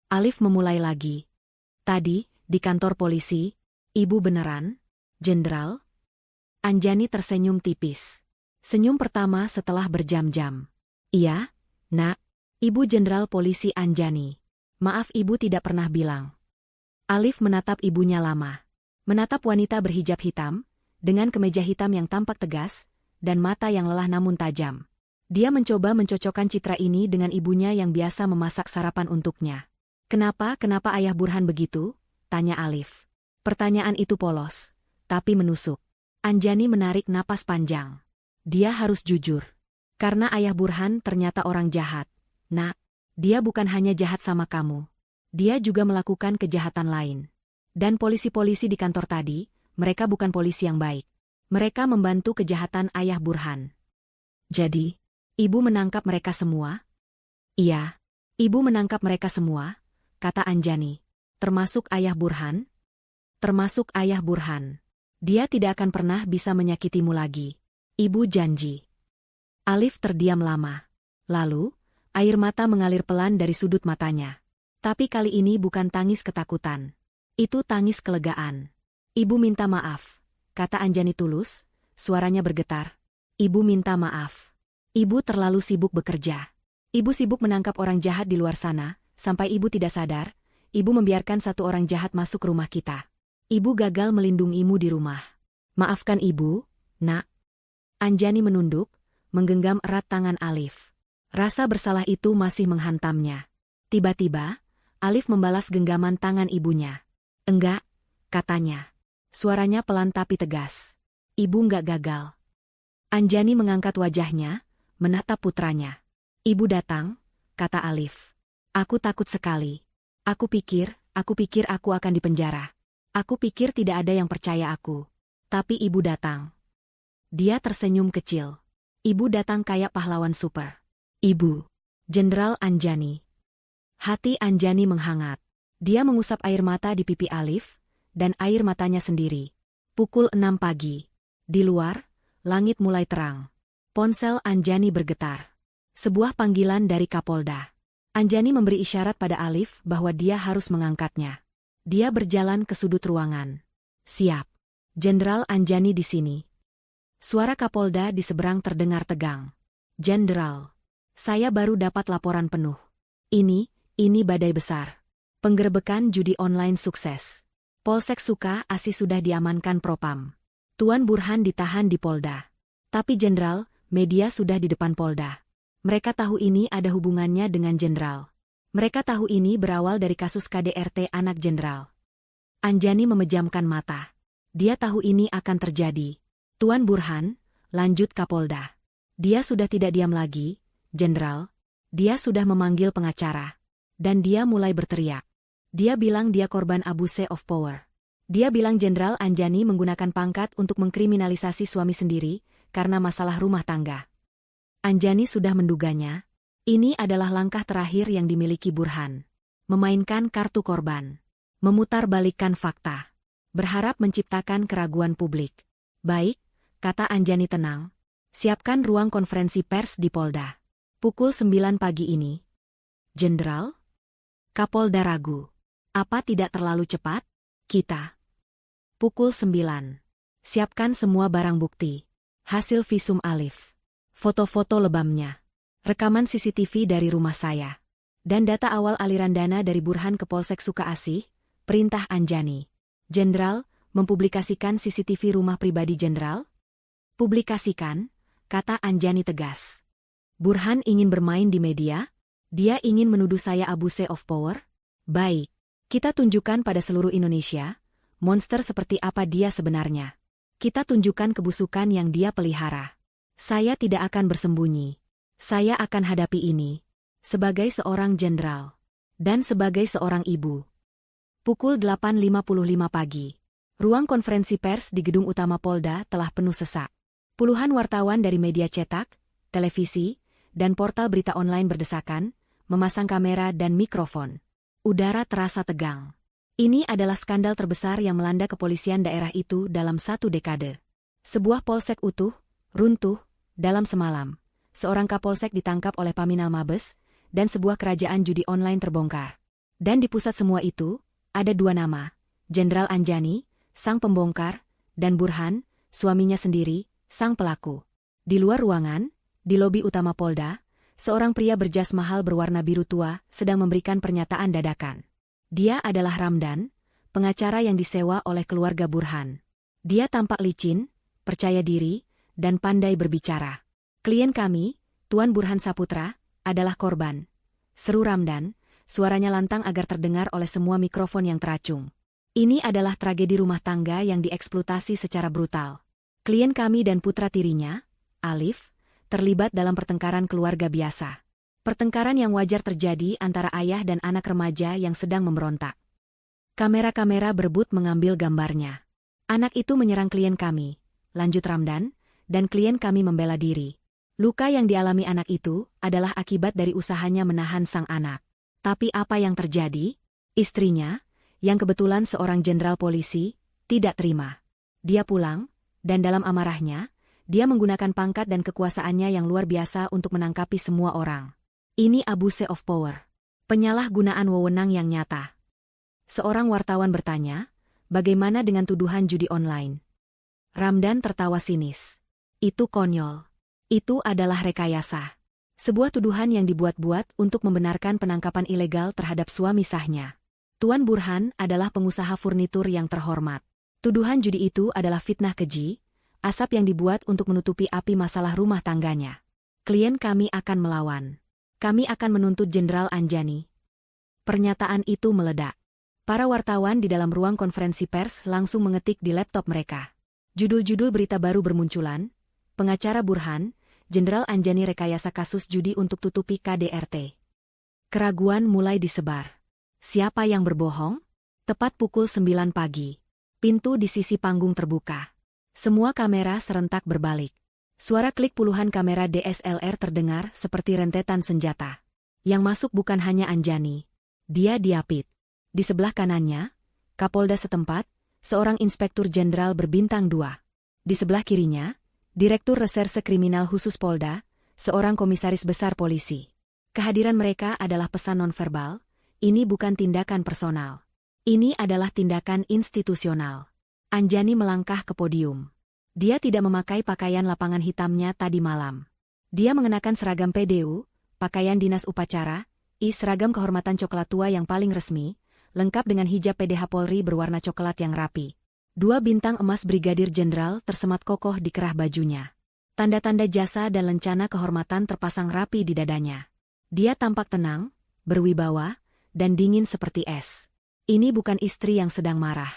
Alif memulai lagi. Tadi, di kantor polisi, Ibu beneran? Jenderal? Anjani tersenyum tipis. Senyum pertama setelah berjam-jam. Iya, Nak. Ibu Jenderal Polisi Anjani. Maaf ibu tidak pernah bilang. Alif menatap ibunya lama. Menatap wanita berhijab hitam, dengan kemeja hitam yang tampak tegas, dan mata yang lelah namun tajam. Dia mencoba mencocokkan citra ini dengan ibunya yang biasa memasak sarapan untuknya. Kenapa ayah Burhan begitu? Tanya Alif. Pertanyaan itu polos, tapi menusuk. Anjani menarik napas panjang. Dia harus jujur. Karena ayah Burhan ternyata orang jahat. Nak, dia bukan hanya jahat sama kamu. Dia juga melakukan kejahatan lain. Dan polisi-polisi di kantor tadi, mereka bukan polisi yang baik. Mereka membantu kejahatan ayah Burhan. Jadi, ibu menangkap mereka semua? Iya, ibu menangkap mereka semua, kata Anjani. Termasuk ayah Burhan? Termasuk ayah Burhan. Dia tidak akan pernah bisa menyakitimu lagi. Ibu janji. Alif terdiam lama. Lalu, air mata mengalir pelan dari sudut matanya. Tapi kali ini bukan tangis ketakutan. Itu tangis kelegaan. Ibu minta maaf, kata Anjani tulus, suaranya bergetar. Ibu minta maaf. Ibu terlalu sibuk bekerja. Ibu sibuk menangkap orang jahat di luar sana, sampai ibu tidak sadar, ibu membiarkan satu orang jahat masuk rumah kita. Ibu gagal melindungimu di rumah. Maafkan ibu, Nak. Anjani menunduk, menggenggam erat tangan Alif. Rasa bersalah itu masih menghantamnya. Tiba-tiba, Alif membalas genggaman tangan ibunya. Enggak, katanya. Suaranya pelan tapi tegas. Ibu nggak gagal. Anjani mengangkat wajahnya, menatap putranya. Ibu datang, kata Alif. Aku takut sekali. Aku pikir aku akan dipenjara. Aku pikir tidak ada yang percaya aku. Tapi ibu datang. Dia tersenyum kecil. Ibu datang kayak pahlawan super. Ibu. Jenderal Anjani. Hati Anjani menghangat. Dia mengusap air mata di pipi Alif, dan air matanya sendiri. Pukul 6 pagi. Di luar, langit mulai terang. Ponsel Anjani bergetar. Sebuah panggilan dari Kapolda. Anjani memberi isyarat pada Alif bahwa dia harus mengangkatnya. Dia berjalan ke sudut ruangan. Siap. Jenderal Anjani di sini. Suara Kapolda di seberang terdengar tegang. Jenderal. Saya baru dapat laporan penuh. Ini badai besar. Penggerebekan judi online sukses. Polsek Suka Asih sudah diamankan Propam. Tuan Burhan ditahan di Polda. Tapi Jenderal, media sudah di depan Polda. Mereka tahu ini ada hubungannya dengan Jenderal. Mereka tahu ini berawal dari kasus KDRT anak Jenderal. Anjani memejamkan mata. Dia tahu ini akan terjadi. Tuan Burhan, lanjut Kapolda. Dia sudah tidak diam lagi, Jenderal. Dia sudah memanggil pengacara. Dan dia mulai berteriak. Dia bilang dia korban abuse of power. Dia bilang Jenderal Anjani menggunakan pangkat untuk mengkriminalisasi suami sendiri karena masalah rumah tangga. Anjani sudah menduganya. Ini adalah langkah terakhir yang dimiliki Burhan. Memainkan kartu korban. Memutarbalikkan fakta. Berharap menciptakan keraguan publik. Baik, kata Anjani tenang. Siapkan ruang konferensi pers di Polda. Pukul 9 pagi ini. Jenderal? Kapolda ragu. Apa tidak terlalu cepat? Kita. Pukul 9. Siapkan semua barang bukti. Hasil visum Alif. Foto-foto lebamnya. Rekaman CCTV dari rumah saya. Dan data awal aliran dana dari Burhan ke Polsek Suka Asih, perintah Anjani. Jenderal, mempublikasikan CCTV rumah pribadi Jenderal? Publikasikan, kata Anjani tegas. Burhan ingin bermain di media? Dia ingin menuduh saya abuse of power? Baik, kita tunjukkan pada seluruh Indonesia, monster seperti apa dia sebenarnya. Kita tunjukkan kebusukan yang dia pelihara. Saya tidak akan bersembunyi. Saya akan hadapi ini. Sebagai seorang jenderal. Dan sebagai seorang ibu. Pukul 8.55 pagi. Ruang konferensi pers di gedung utama Polda telah penuh sesak. Puluhan wartawan dari media cetak, televisi, dan portal berita online berdesakan, memasang kamera dan mikrofon. Udara terasa tegang. Ini adalah skandal terbesar yang melanda kepolisian daerah itu dalam 1 dekade. Sebuah polsek utuh, runtuh, dalam semalam. Seorang kapolsek ditangkap oleh Paminal Mabes, dan sebuah kerajaan judi online terbongkar. Dan di pusat semua itu, ada 2 nama, Jenderal Anjani, sang pembongkar, dan Burhan, suaminya sendiri, sang pelaku. Di luar ruangan, di lobi utama Polda, seorang pria berjas mahal berwarna biru tua sedang memberikan pernyataan dadakan. Dia adalah Ramdan, pengacara yang disewa oleh keluarga Burhan. Dia tampak licin, percaya diri, dan pandai berbicara. Klien kami, Tuan Burhan Saputra, adalah korban. Seru Ramdan, suaranya lantang agar terdengar oleh semua mikrofon yang teracung. Ini adalah tragedi rumah tangga yang dieksploitasi secara brutal. Klien kami dan putra tirinya, Alif, terlibat dalam pertengkaran keluarga biasa. Pertengkaran yang wajar terjadi antara ayah dan anak remaja yang sedang memberontak. Kamera-kamera berebut mengambil gambarnya. Anak itu menyerang klien kami, lanjut Ramdan, dan klien kami membela diri. Luka yang dialami anak itu adalah akibat dari usahanya menahan sang anak. Tapi apa yang terjadi? Istrinya, yang kebetulan seorang jenderal polisi, tidak terima. Dia pulang, dan dalam amarahnya, dia menggunakan pangkat dan kekuasaannya yang luar biasa untuk menangkapi semua orang. Ini abuse of power. Penyalahgunaan wewenang yang nyata. Seorang wartawan bertanya, bagaimana dengan tuduhan judi online? Ramdan tertawa sinis. Itu konyol. Itu adalah rekayasa. Sebuah tuduhan yang dibuat-buat untuk membenarkan penangkapan ilegal terhadap suami sahnya. Tuan Burhan adalah pengusaha furnitur yang terhormat. Tuduhan judi itu adalah fitnah keji, asap yang dibuat untuk menutupi api masalah rumah tangganya. Klien kami akan melawan. Kami akan menuntut Jenderal Anjani. Pernyataan itu meledak. Para wartawan di dalam ruang konferensi pers langsung mengetik di laptop mereka. Judul-judul berita baru bermunculan, pengacara Burhan, Jenderal Anjani rekayasa kasus judi untuk tutupi KDRT. Keraguan mulai disebar. Siapa yang berbohong? Tepat pukul 9 pagi. Pintu di sisi panggung terbuka. Semua kamera serentak berbalik. Suara klik puluhan kamera DSLR terdengar seperti rentetan senjata. Yang masuk bukan hanya Anjani. Dia diapit. Di sebelah kanannya, Kapolda setempat, seorang inspektur jenderal berbintang 2. Di sebelah kirinya, Direktur Reserse Kriminal Khusus Polda, seorang komisaris besar polisi. Kehadiran mereka adalah pesan nonverbal, ini bukan tindakan personal. Ini adalah tindakan institusional. Anjani melangkah ke podium. Dia tidak memakai pakaian lapangan hitamnya tadi malam. Dia mengenakan seragam PDU, pakaian dinas upacara, seragam kehormatan coklat tua yang paling resmi, lengkap dengan hijab PDH Polri berwarna coklat yang rapi. 2 bintang emas Brigadir Jenderal tersemat kokoh di kerah bajunya. Tanda-tanda jasa dan lencana kehormatan terpasang rapi di dadanya. Dia tampak tenang, berwibawa, dan dingin seperti es. Ini bukan istri yang sedang marah.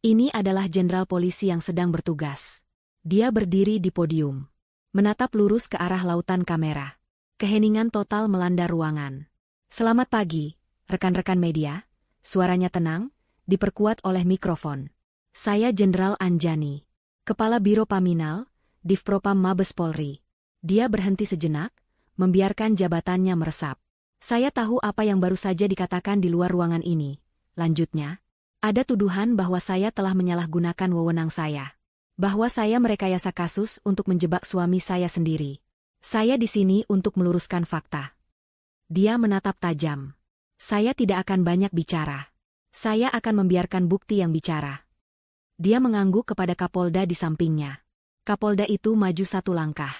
Ini adalah jenderal polisi yang sedang bertugas. Dia berdiri di podium, menatap lurus ke arah lautan kamera. Keheningan total melanda ruangan. Selamat pagi, rekan-rekan media. Suaranya tenang, diperkuat oleh mikrofon. Saya Jenderal Anjani, Kepala Biro Paminal, Divpropam Mabes Polri. Dia berhenti sejenak, membiarkan jabatannya meresap. Saya tahu apa yang baru saja dikatakan di luar ruangan ini. Lanjutnya, ada tuduhan bahwa saya telah menyalahgunakan wewenang saya. Bahwa saya merekayasa kasus untuk menjebak suami saya sendiri. Saya di sini untuk meluruskan fakta. Dia menatap tajam. Saya tidak akan banyak bicara. Saya akan membiarkan bukti yang bicara. Dia mengangguk kepada Kapolda di sampingnya. Kapolda itu maju 1 langkah.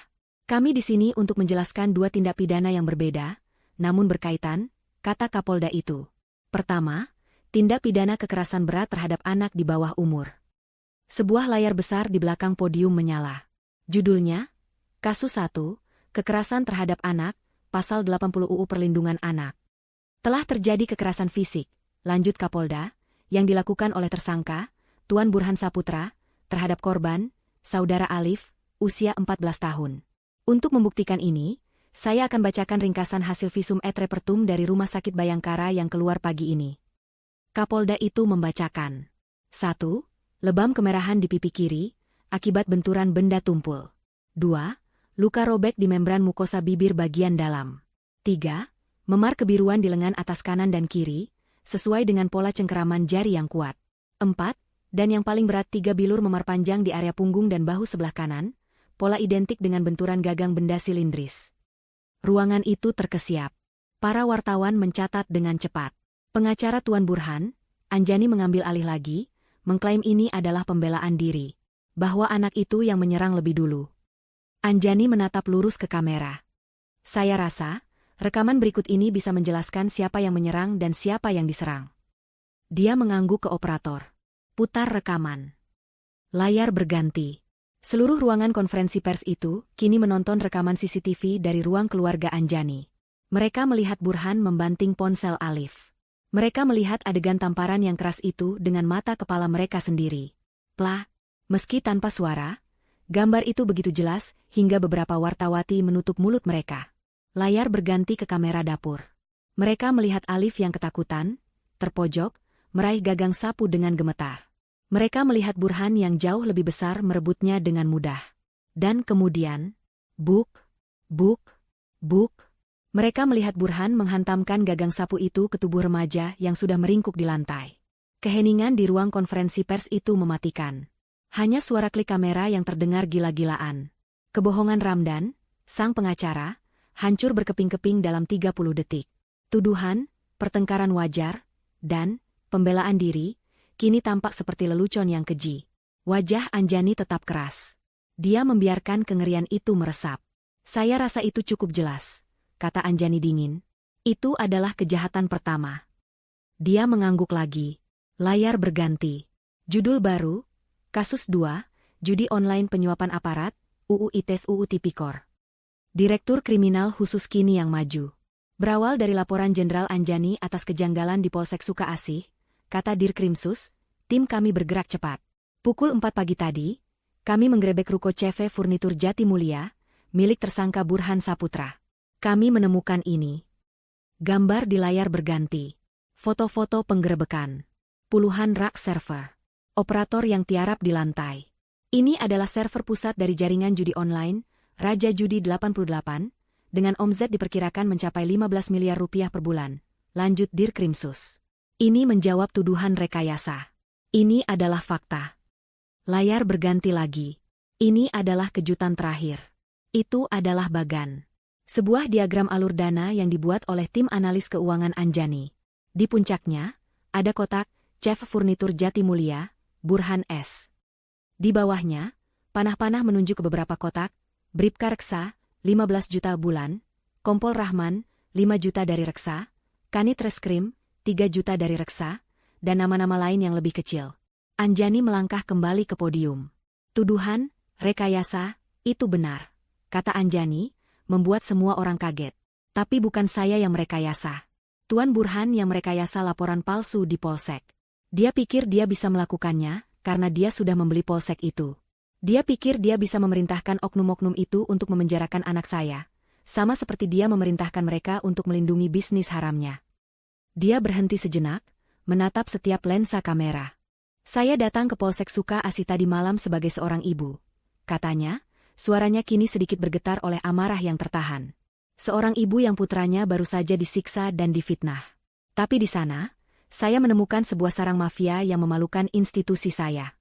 Kami di sini untuk menjelaskan 2 tindak pidana yang berbeda, namun berkaitan, kata Kapolda itu. Pertama, tindak pidana kekerasan berat terhadap anak di bawah umur. Sebuah layar besar di belakang podium menyala. Judulnya, Kasus 1, Kekerasan terhadap anak, Pasal 80 UU Perlindungan Anak. Telah terjadi kekerasan fisik, lanjut Kapolda, yang dilakukan oleh tersangka, Tuan Burhan Saputra, terhadap korban, Saudara Alif, usia 14 tahun. Untuk membuktikan ini, saya akan bacakan ringkasan hasil visum et repertum dari Rumah Sakit Bayangkara yang keluar pagi ini. Kapolda itu membacakan. 1. Lebam kemerahan di pipi kiri, akibat benturan benda tumpul. 2. Luka robek di membran mukosa bibir bagian dalam. 3. Memar kebiruan di lengan atas kanan dan kiri, sesuai dengan pola cengkeraman jari yang kuat. 4. Dan yang paling berat 3 bilur memar panjang di area punggung dan bahu sebelah kanan, pola identik dengan benturan gagang benda silindris. Ruangan itu terkesiap. Para wartawan mencatat dengan cepat. Pengacara Tuan Burhan, Anjani mengambil alih lagi, mengklaim ini adalah pembelaan diri. Bahwa anak itu yang menyerang lebih dulu. Anjani menatap lurus ke kamera. Saya rasa, rekaman berikut ini bisa menjelaskan siapa yang menyerang dan siapa yang diserang. Dia mengangguk ke operator. Putar rekaman. Layar berganti. Seluruh ruangan konferensi pers itu kini menonton rekaman CCTV dari ruang keluarga Anjani. Mereka melihat Burhan membanting ponsel Alif. Mereka melihat adegan tamparan yang keras itu dengan mata kepala mereka sendiri. Plah, meski tanpa suara, gambar itu begitu jelas hingga beberapa wartawati menutup mulut mereka. Layar berganti ke kamera dapur. Mereka melihat Alif yang ketakutan, terpojok, meraih gagang sapu dengan gemetar. Mereka melihat Burhan yang jauh lebih besar merebutnya dengan mudah. Dan kemudian, buk. Mereka melihat Burhan menghantamkan gagang sapu itu ke tubuh remaja yang sudah meringkuk di lantai. Keheningan di ruang konferensi pers itu mematikan. Hanya suara klik kamera yang terdengar gila-gilaan. Kebohongan Ramdan, sang pengacara, hancur berkeping-keping dalam 30 detik. Tuduhan, pertengkaran wajar, dan pembelaan diri, kini tampak seperti lelucon yang keji. Wajah Anjani tetap keras. Dia membiarkan kengerian itu meresap. Saya rasa itu cukup jelas, kata Anjani dingin. Itu adalah kejahatan pertama. Dia mengangguk lagi. Layar berganti. Judul baru, Kasus 2, Judi Online Penyuapan Aparat, UU ITE UU Tipikor. Direktur Kriminal Khusus kini yang maju. Berawal dari laporan Jenderal Anjani atas kejanggalan di Polsek Sukaasih, kata Dirkrimsus, tim kami bergerak cepat. Pukul 4 pagi tadi, kami menggerebek ruko CV Furnitur Jatimulya, milik tersangka Burhan Saputra. Kami menemukan ini. Gambar di layar berganti. Foto-foto penggerebekan. Puluhan rak server. Operator yang tiarap di lantai. Ini adalah server pusat dari jaringan judi online, Raja Judi 88, dengan omzet diperkirakan mencapai 15 miliar rupiah per bulan. Lanjut Dirkrimsus. Ini menjawab tuduhan rekayasa. Ini adalah fakta. Layar berganti lagi. Ini adalah kejutan terakhir. Itu adalah Bagan. Sebuah diagram alur dana yang dibuat oleh tim analis keuangan Anjani. Di puncaknya, ada kotak, CV Furnitur Jatimulya, Burhan S. Di bawahnya, panah-panah menunjuk ke beberapa kotak, Bribka Reksa, 15 juta bulan, Kompol Rahman, 5 juta dari Reksa, Kanit Reskrim, 3 juta dari Reksa, dan nama-nama lain yang lebih kecil. Anjani melangkah kembali ke podium. Tuduhan, rekayasa, itu benar, kata Anjani, membuat semua orang kaget. Tapi bukan saya yang merekayasa. Tuan Burhan yang merekayasa laporan palsu di Polsek. Dia pikir dia bisa melakukannya, karena dia sudah membeli Polsek itu. Dia pikir dia bisa memerintahkan oknum-oknum itu untuk memenjarakan anak saya, sama seperti dia memerintahkan mereka untuk melindungi bisnis haramnya. Dia berhenti sejenak, menatap setiap lensa kamera. Saya datang ke Polsek Suka Asi tadi malam sebagai seorang ibu. Katanya, suaranya kini sedikit bergetar oleh amarah yang tertahan. Seorang ibu yang putranya baru saja disiksa dan difitnah. Tapi di sana, saya menemukan sebuah sarang mafia yang memalukan institusi saya.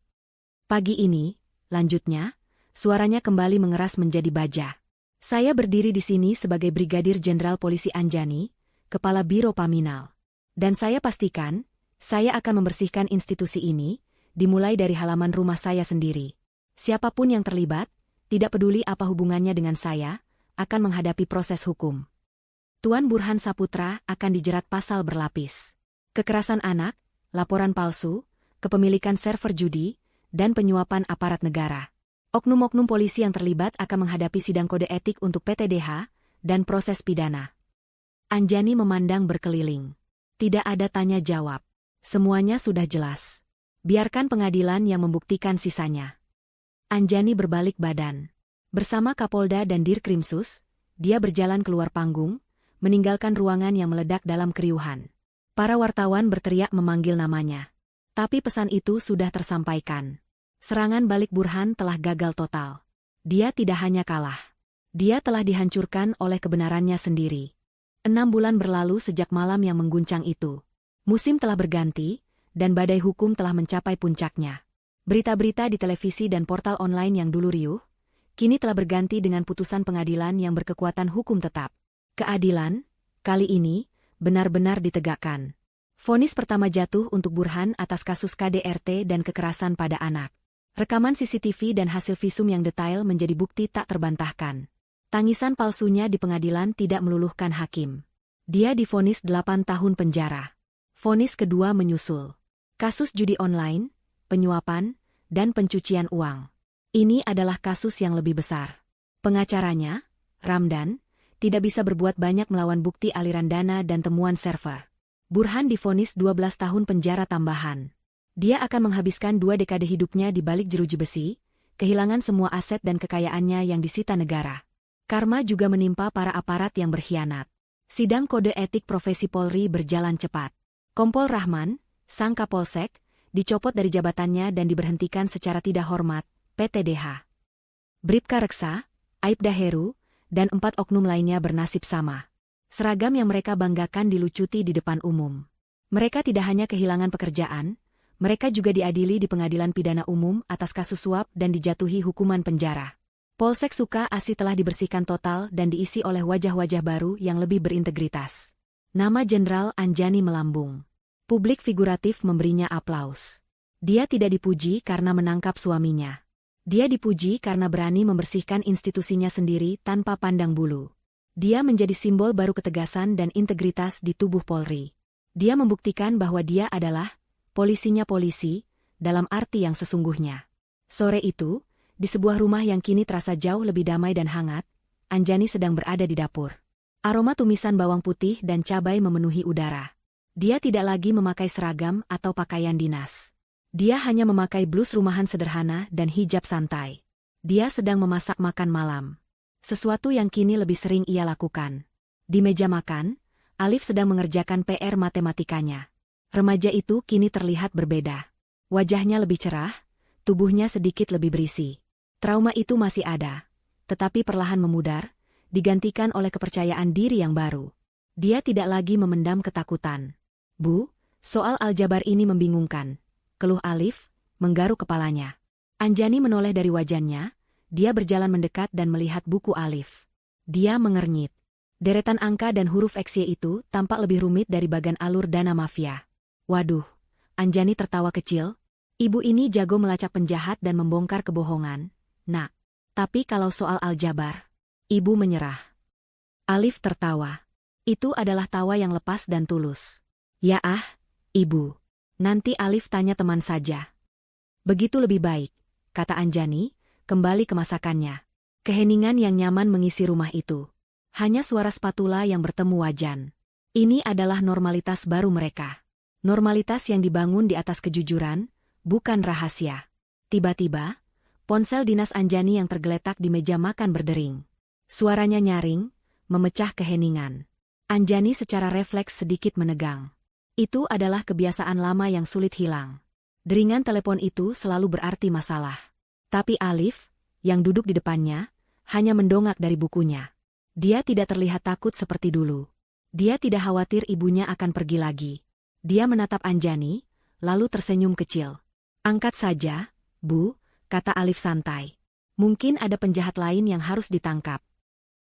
Pagi ini, lanjutnya, suaranya kembali mengeras menjadi baja. Saya berdiri di sini sebagai Brigadir Jenderal Polisi Anjani, Kepala Biro Paminal. Dan saya pastikan, saya akan membersihkan institusi ini, dimulai dari halaman rumah saya sendiri. Siapapun yang terlibat, tidak peduli apa hubungannya dengan saya, akan menghadapi proses hukum. Tuan Burhan Saputra akan dijerat pasal berlapis. Kekerasan anak, laporan palsu, kepemilikan server judi, dan penyuapan aparat negara. Oknum-oknum polisi yang terlibat akan menghadapi sidang kode etik untuk PTDH, dan proses pidana. Anjani memandang berkeliling. Tidak ada tanya jawab. Semuanya sudah jelas. Biarkan pengadilan yang membuktikan sisanya. Anjani berbalik badan. Bersama Kapolda dan Dirkrimsus, dia berjalan keluar panggung, meninggalkan ruangan yang meledak dalam keriuhan. Para wartawan berteriak memanggil namanya. Tapi pesan itu sudah tersampaikan. Serangan balik Burhan telah gagal total. Dia tidak hanya kalah. Dia telah dihancurkan oleh kebenarannya sendiri. 6 bulan berlalu sejak malam yang mengguncang itu. Musim telah berganti, dan badai hukum telah mencapai puncaknya. Berita-berita di televisi dan portal online yang dulu riuh, kini telah berganti dengan putusan pengadilan yang berkekuatan hukum tetap. Keadilan, kali ini, benar-benar ditegakkan. Vonis pertama jatuh untuk Burhan atas kasus KDRT dan kekerasan pada anak. Rekaman CCTV dan hasil visum yang detail menjadi bukti tak terbantahkan. Tangisan palsunya di pengadilan tidak meluluhkan hakim. Dia divonis 8 tahun penjara. Vonis kedua menyusul. Kasus judi online, penyuapan, dan pencucian uang. Ini adalah kasus yang lebih besar. Pengacaranya, Ramdan, tidak bisa berbuat banyak melawan bukti aliran dana dan temuan server. Burhan divonis 12 tahun penjara tambahan. Dia akan menghabiskan 2 dekade hidupnya di balik jeruji besi, kehilangan semua aset dan kekayaannya yang disita negara. Karma juga menimpa para aparat yang berkhianat. Sidang kode etik profesi Polri berjalan cepat. Kompol Rahman, sang Kapolsek, dicopot dari jabatannya dan diberhentikan secara tidak hormat, PTDH. Bribka Reksa, Aibda Heru, dan 4 oknum lainnya bernasib sama. Seragam yang mereka banggakan dilucuti di depan umum. Mereka tidak hanya kehilangan pekerjaan, mereka juga diadili di pengadilan pidana umum atas kasus suap dan dijatuhi hukuman penjara. Polsek Suka Asi telah dibersihkan total dan diisi oleh wajah-wajah baru yang lebih berintegritas. Nama Jenderal Anjani melambung. Publik figuratif memberinya aplaus. Dia tidak dipuji karena menangkap suaminya. Dia dipuji karena berani membersihkan institusinya sendiri tanpa pandang bulu. Dia menjadi simbol baru ketegasan dan integritas di tubuh Polri. Dia membuktikan bahwa dia adalah polisinya polisi, dalam arti yang sesungguhnya. Sore itu, di sebuah rumah yang kini terasa jauh lebih damai dan hangat, Anjani sedang berada di dapur. Aroma tumisan bawang putih dan cabai memenuhi udara. Dia tidak lagi memakai seragam atau pakaian dinas. Dia hanya memakai blus rumahan sederhana dan hijab santai. Dia sedang memasak makan malam. Sesuatu yang kini lebih sering ia lakukan. Di meja makan, Alif sedang mengerjakan PR matematikanya. Remaja itu kini terlihat berbeda. Wajahnya lebih cerah, tubuhnya sedikit lebih berisi. Trauma itu masih ada, tetapi perlahan memudar, digantikan oleh kepercayaan diri yang baru. Dia tidak lagi memendam ketakutan. Bu, soal aljabar ini membingungkan, keluh Alif, menggaruk kepalanya. Anjani menoleh dari wajannya, dia berjalan mendekat dan melihat buku Alif. Dia mengernyit. Deretan angka dan huruf XY itu tampak lebih rumit dari bagan alur dana mafia. Waduh, Anjani tertawa kecil. Ibu ini jago melacak penjahat dan membongkar kebohongan. Nak, tapi kalau soal aljabar, ibu menyerah. Alif tertawa. Itu adalah tawa yang lepas dan tulus. Ya ibu. Nanti Alif tanya teman saja. Begitu lebih baik, kata Anjani, kembali ke masakannya. Keheningan yang nyaman mengisi rumah itu. Hanya suara spatula yang bertemu wajan. Ini adalah normalitas baru mereka. Normalitas yang dibangun di atas kejujuran, bukan rahasia. Tiba-tiba, ponsel dinas Anjani yang tergeletak di meja makan berdering. Suaranya nyaring, memecah keheningan. Anjani secara refleks sedikit menegang. Itu adalah kebiasaan lama yang sulit hilang. Deringan telepon itu selalu berarti masalah. Tapi Alif, yang duduk di depannya, hanya mendongak dari bukunya. Dia tidak terlihat takut seperti dulu. Dia tidak khawatir ibunya akan pergi lagi. Dia menatap Anjani, lalu tersenyum kecil. Angkat saja, Bu, kata Alif santai. Mungkin ada penjahat lain yang harus ditangkap.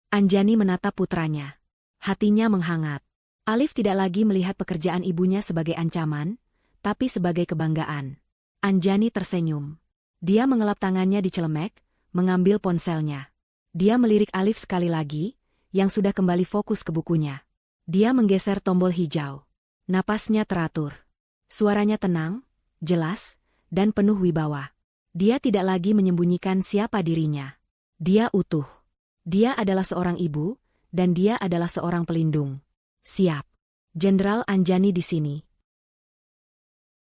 Anjani menatap putranya. Hatinya menghangat. Alif tidak lagi melihat pekerjaan ibunya sebagai ancaman, tapi sebagai kebanggaan. Anjani tersenyum. Dia mengelap tangannya di celemek, mengambil ponselnya. Dia melirik Alif sekali lagi, yang sudah kembali fokus ke bukunya. Dia menggeser tombol hijau. Napasnya teratur. Suaranya tenang, jelas, dan penuh wibawa. Dia tidak lagi menyembunyikan siapa dirinya. Dia utuh. Dia adalah seorang ibu, dan dia adalah seorang pelindung. Siap. Jenderal Anjani di sini.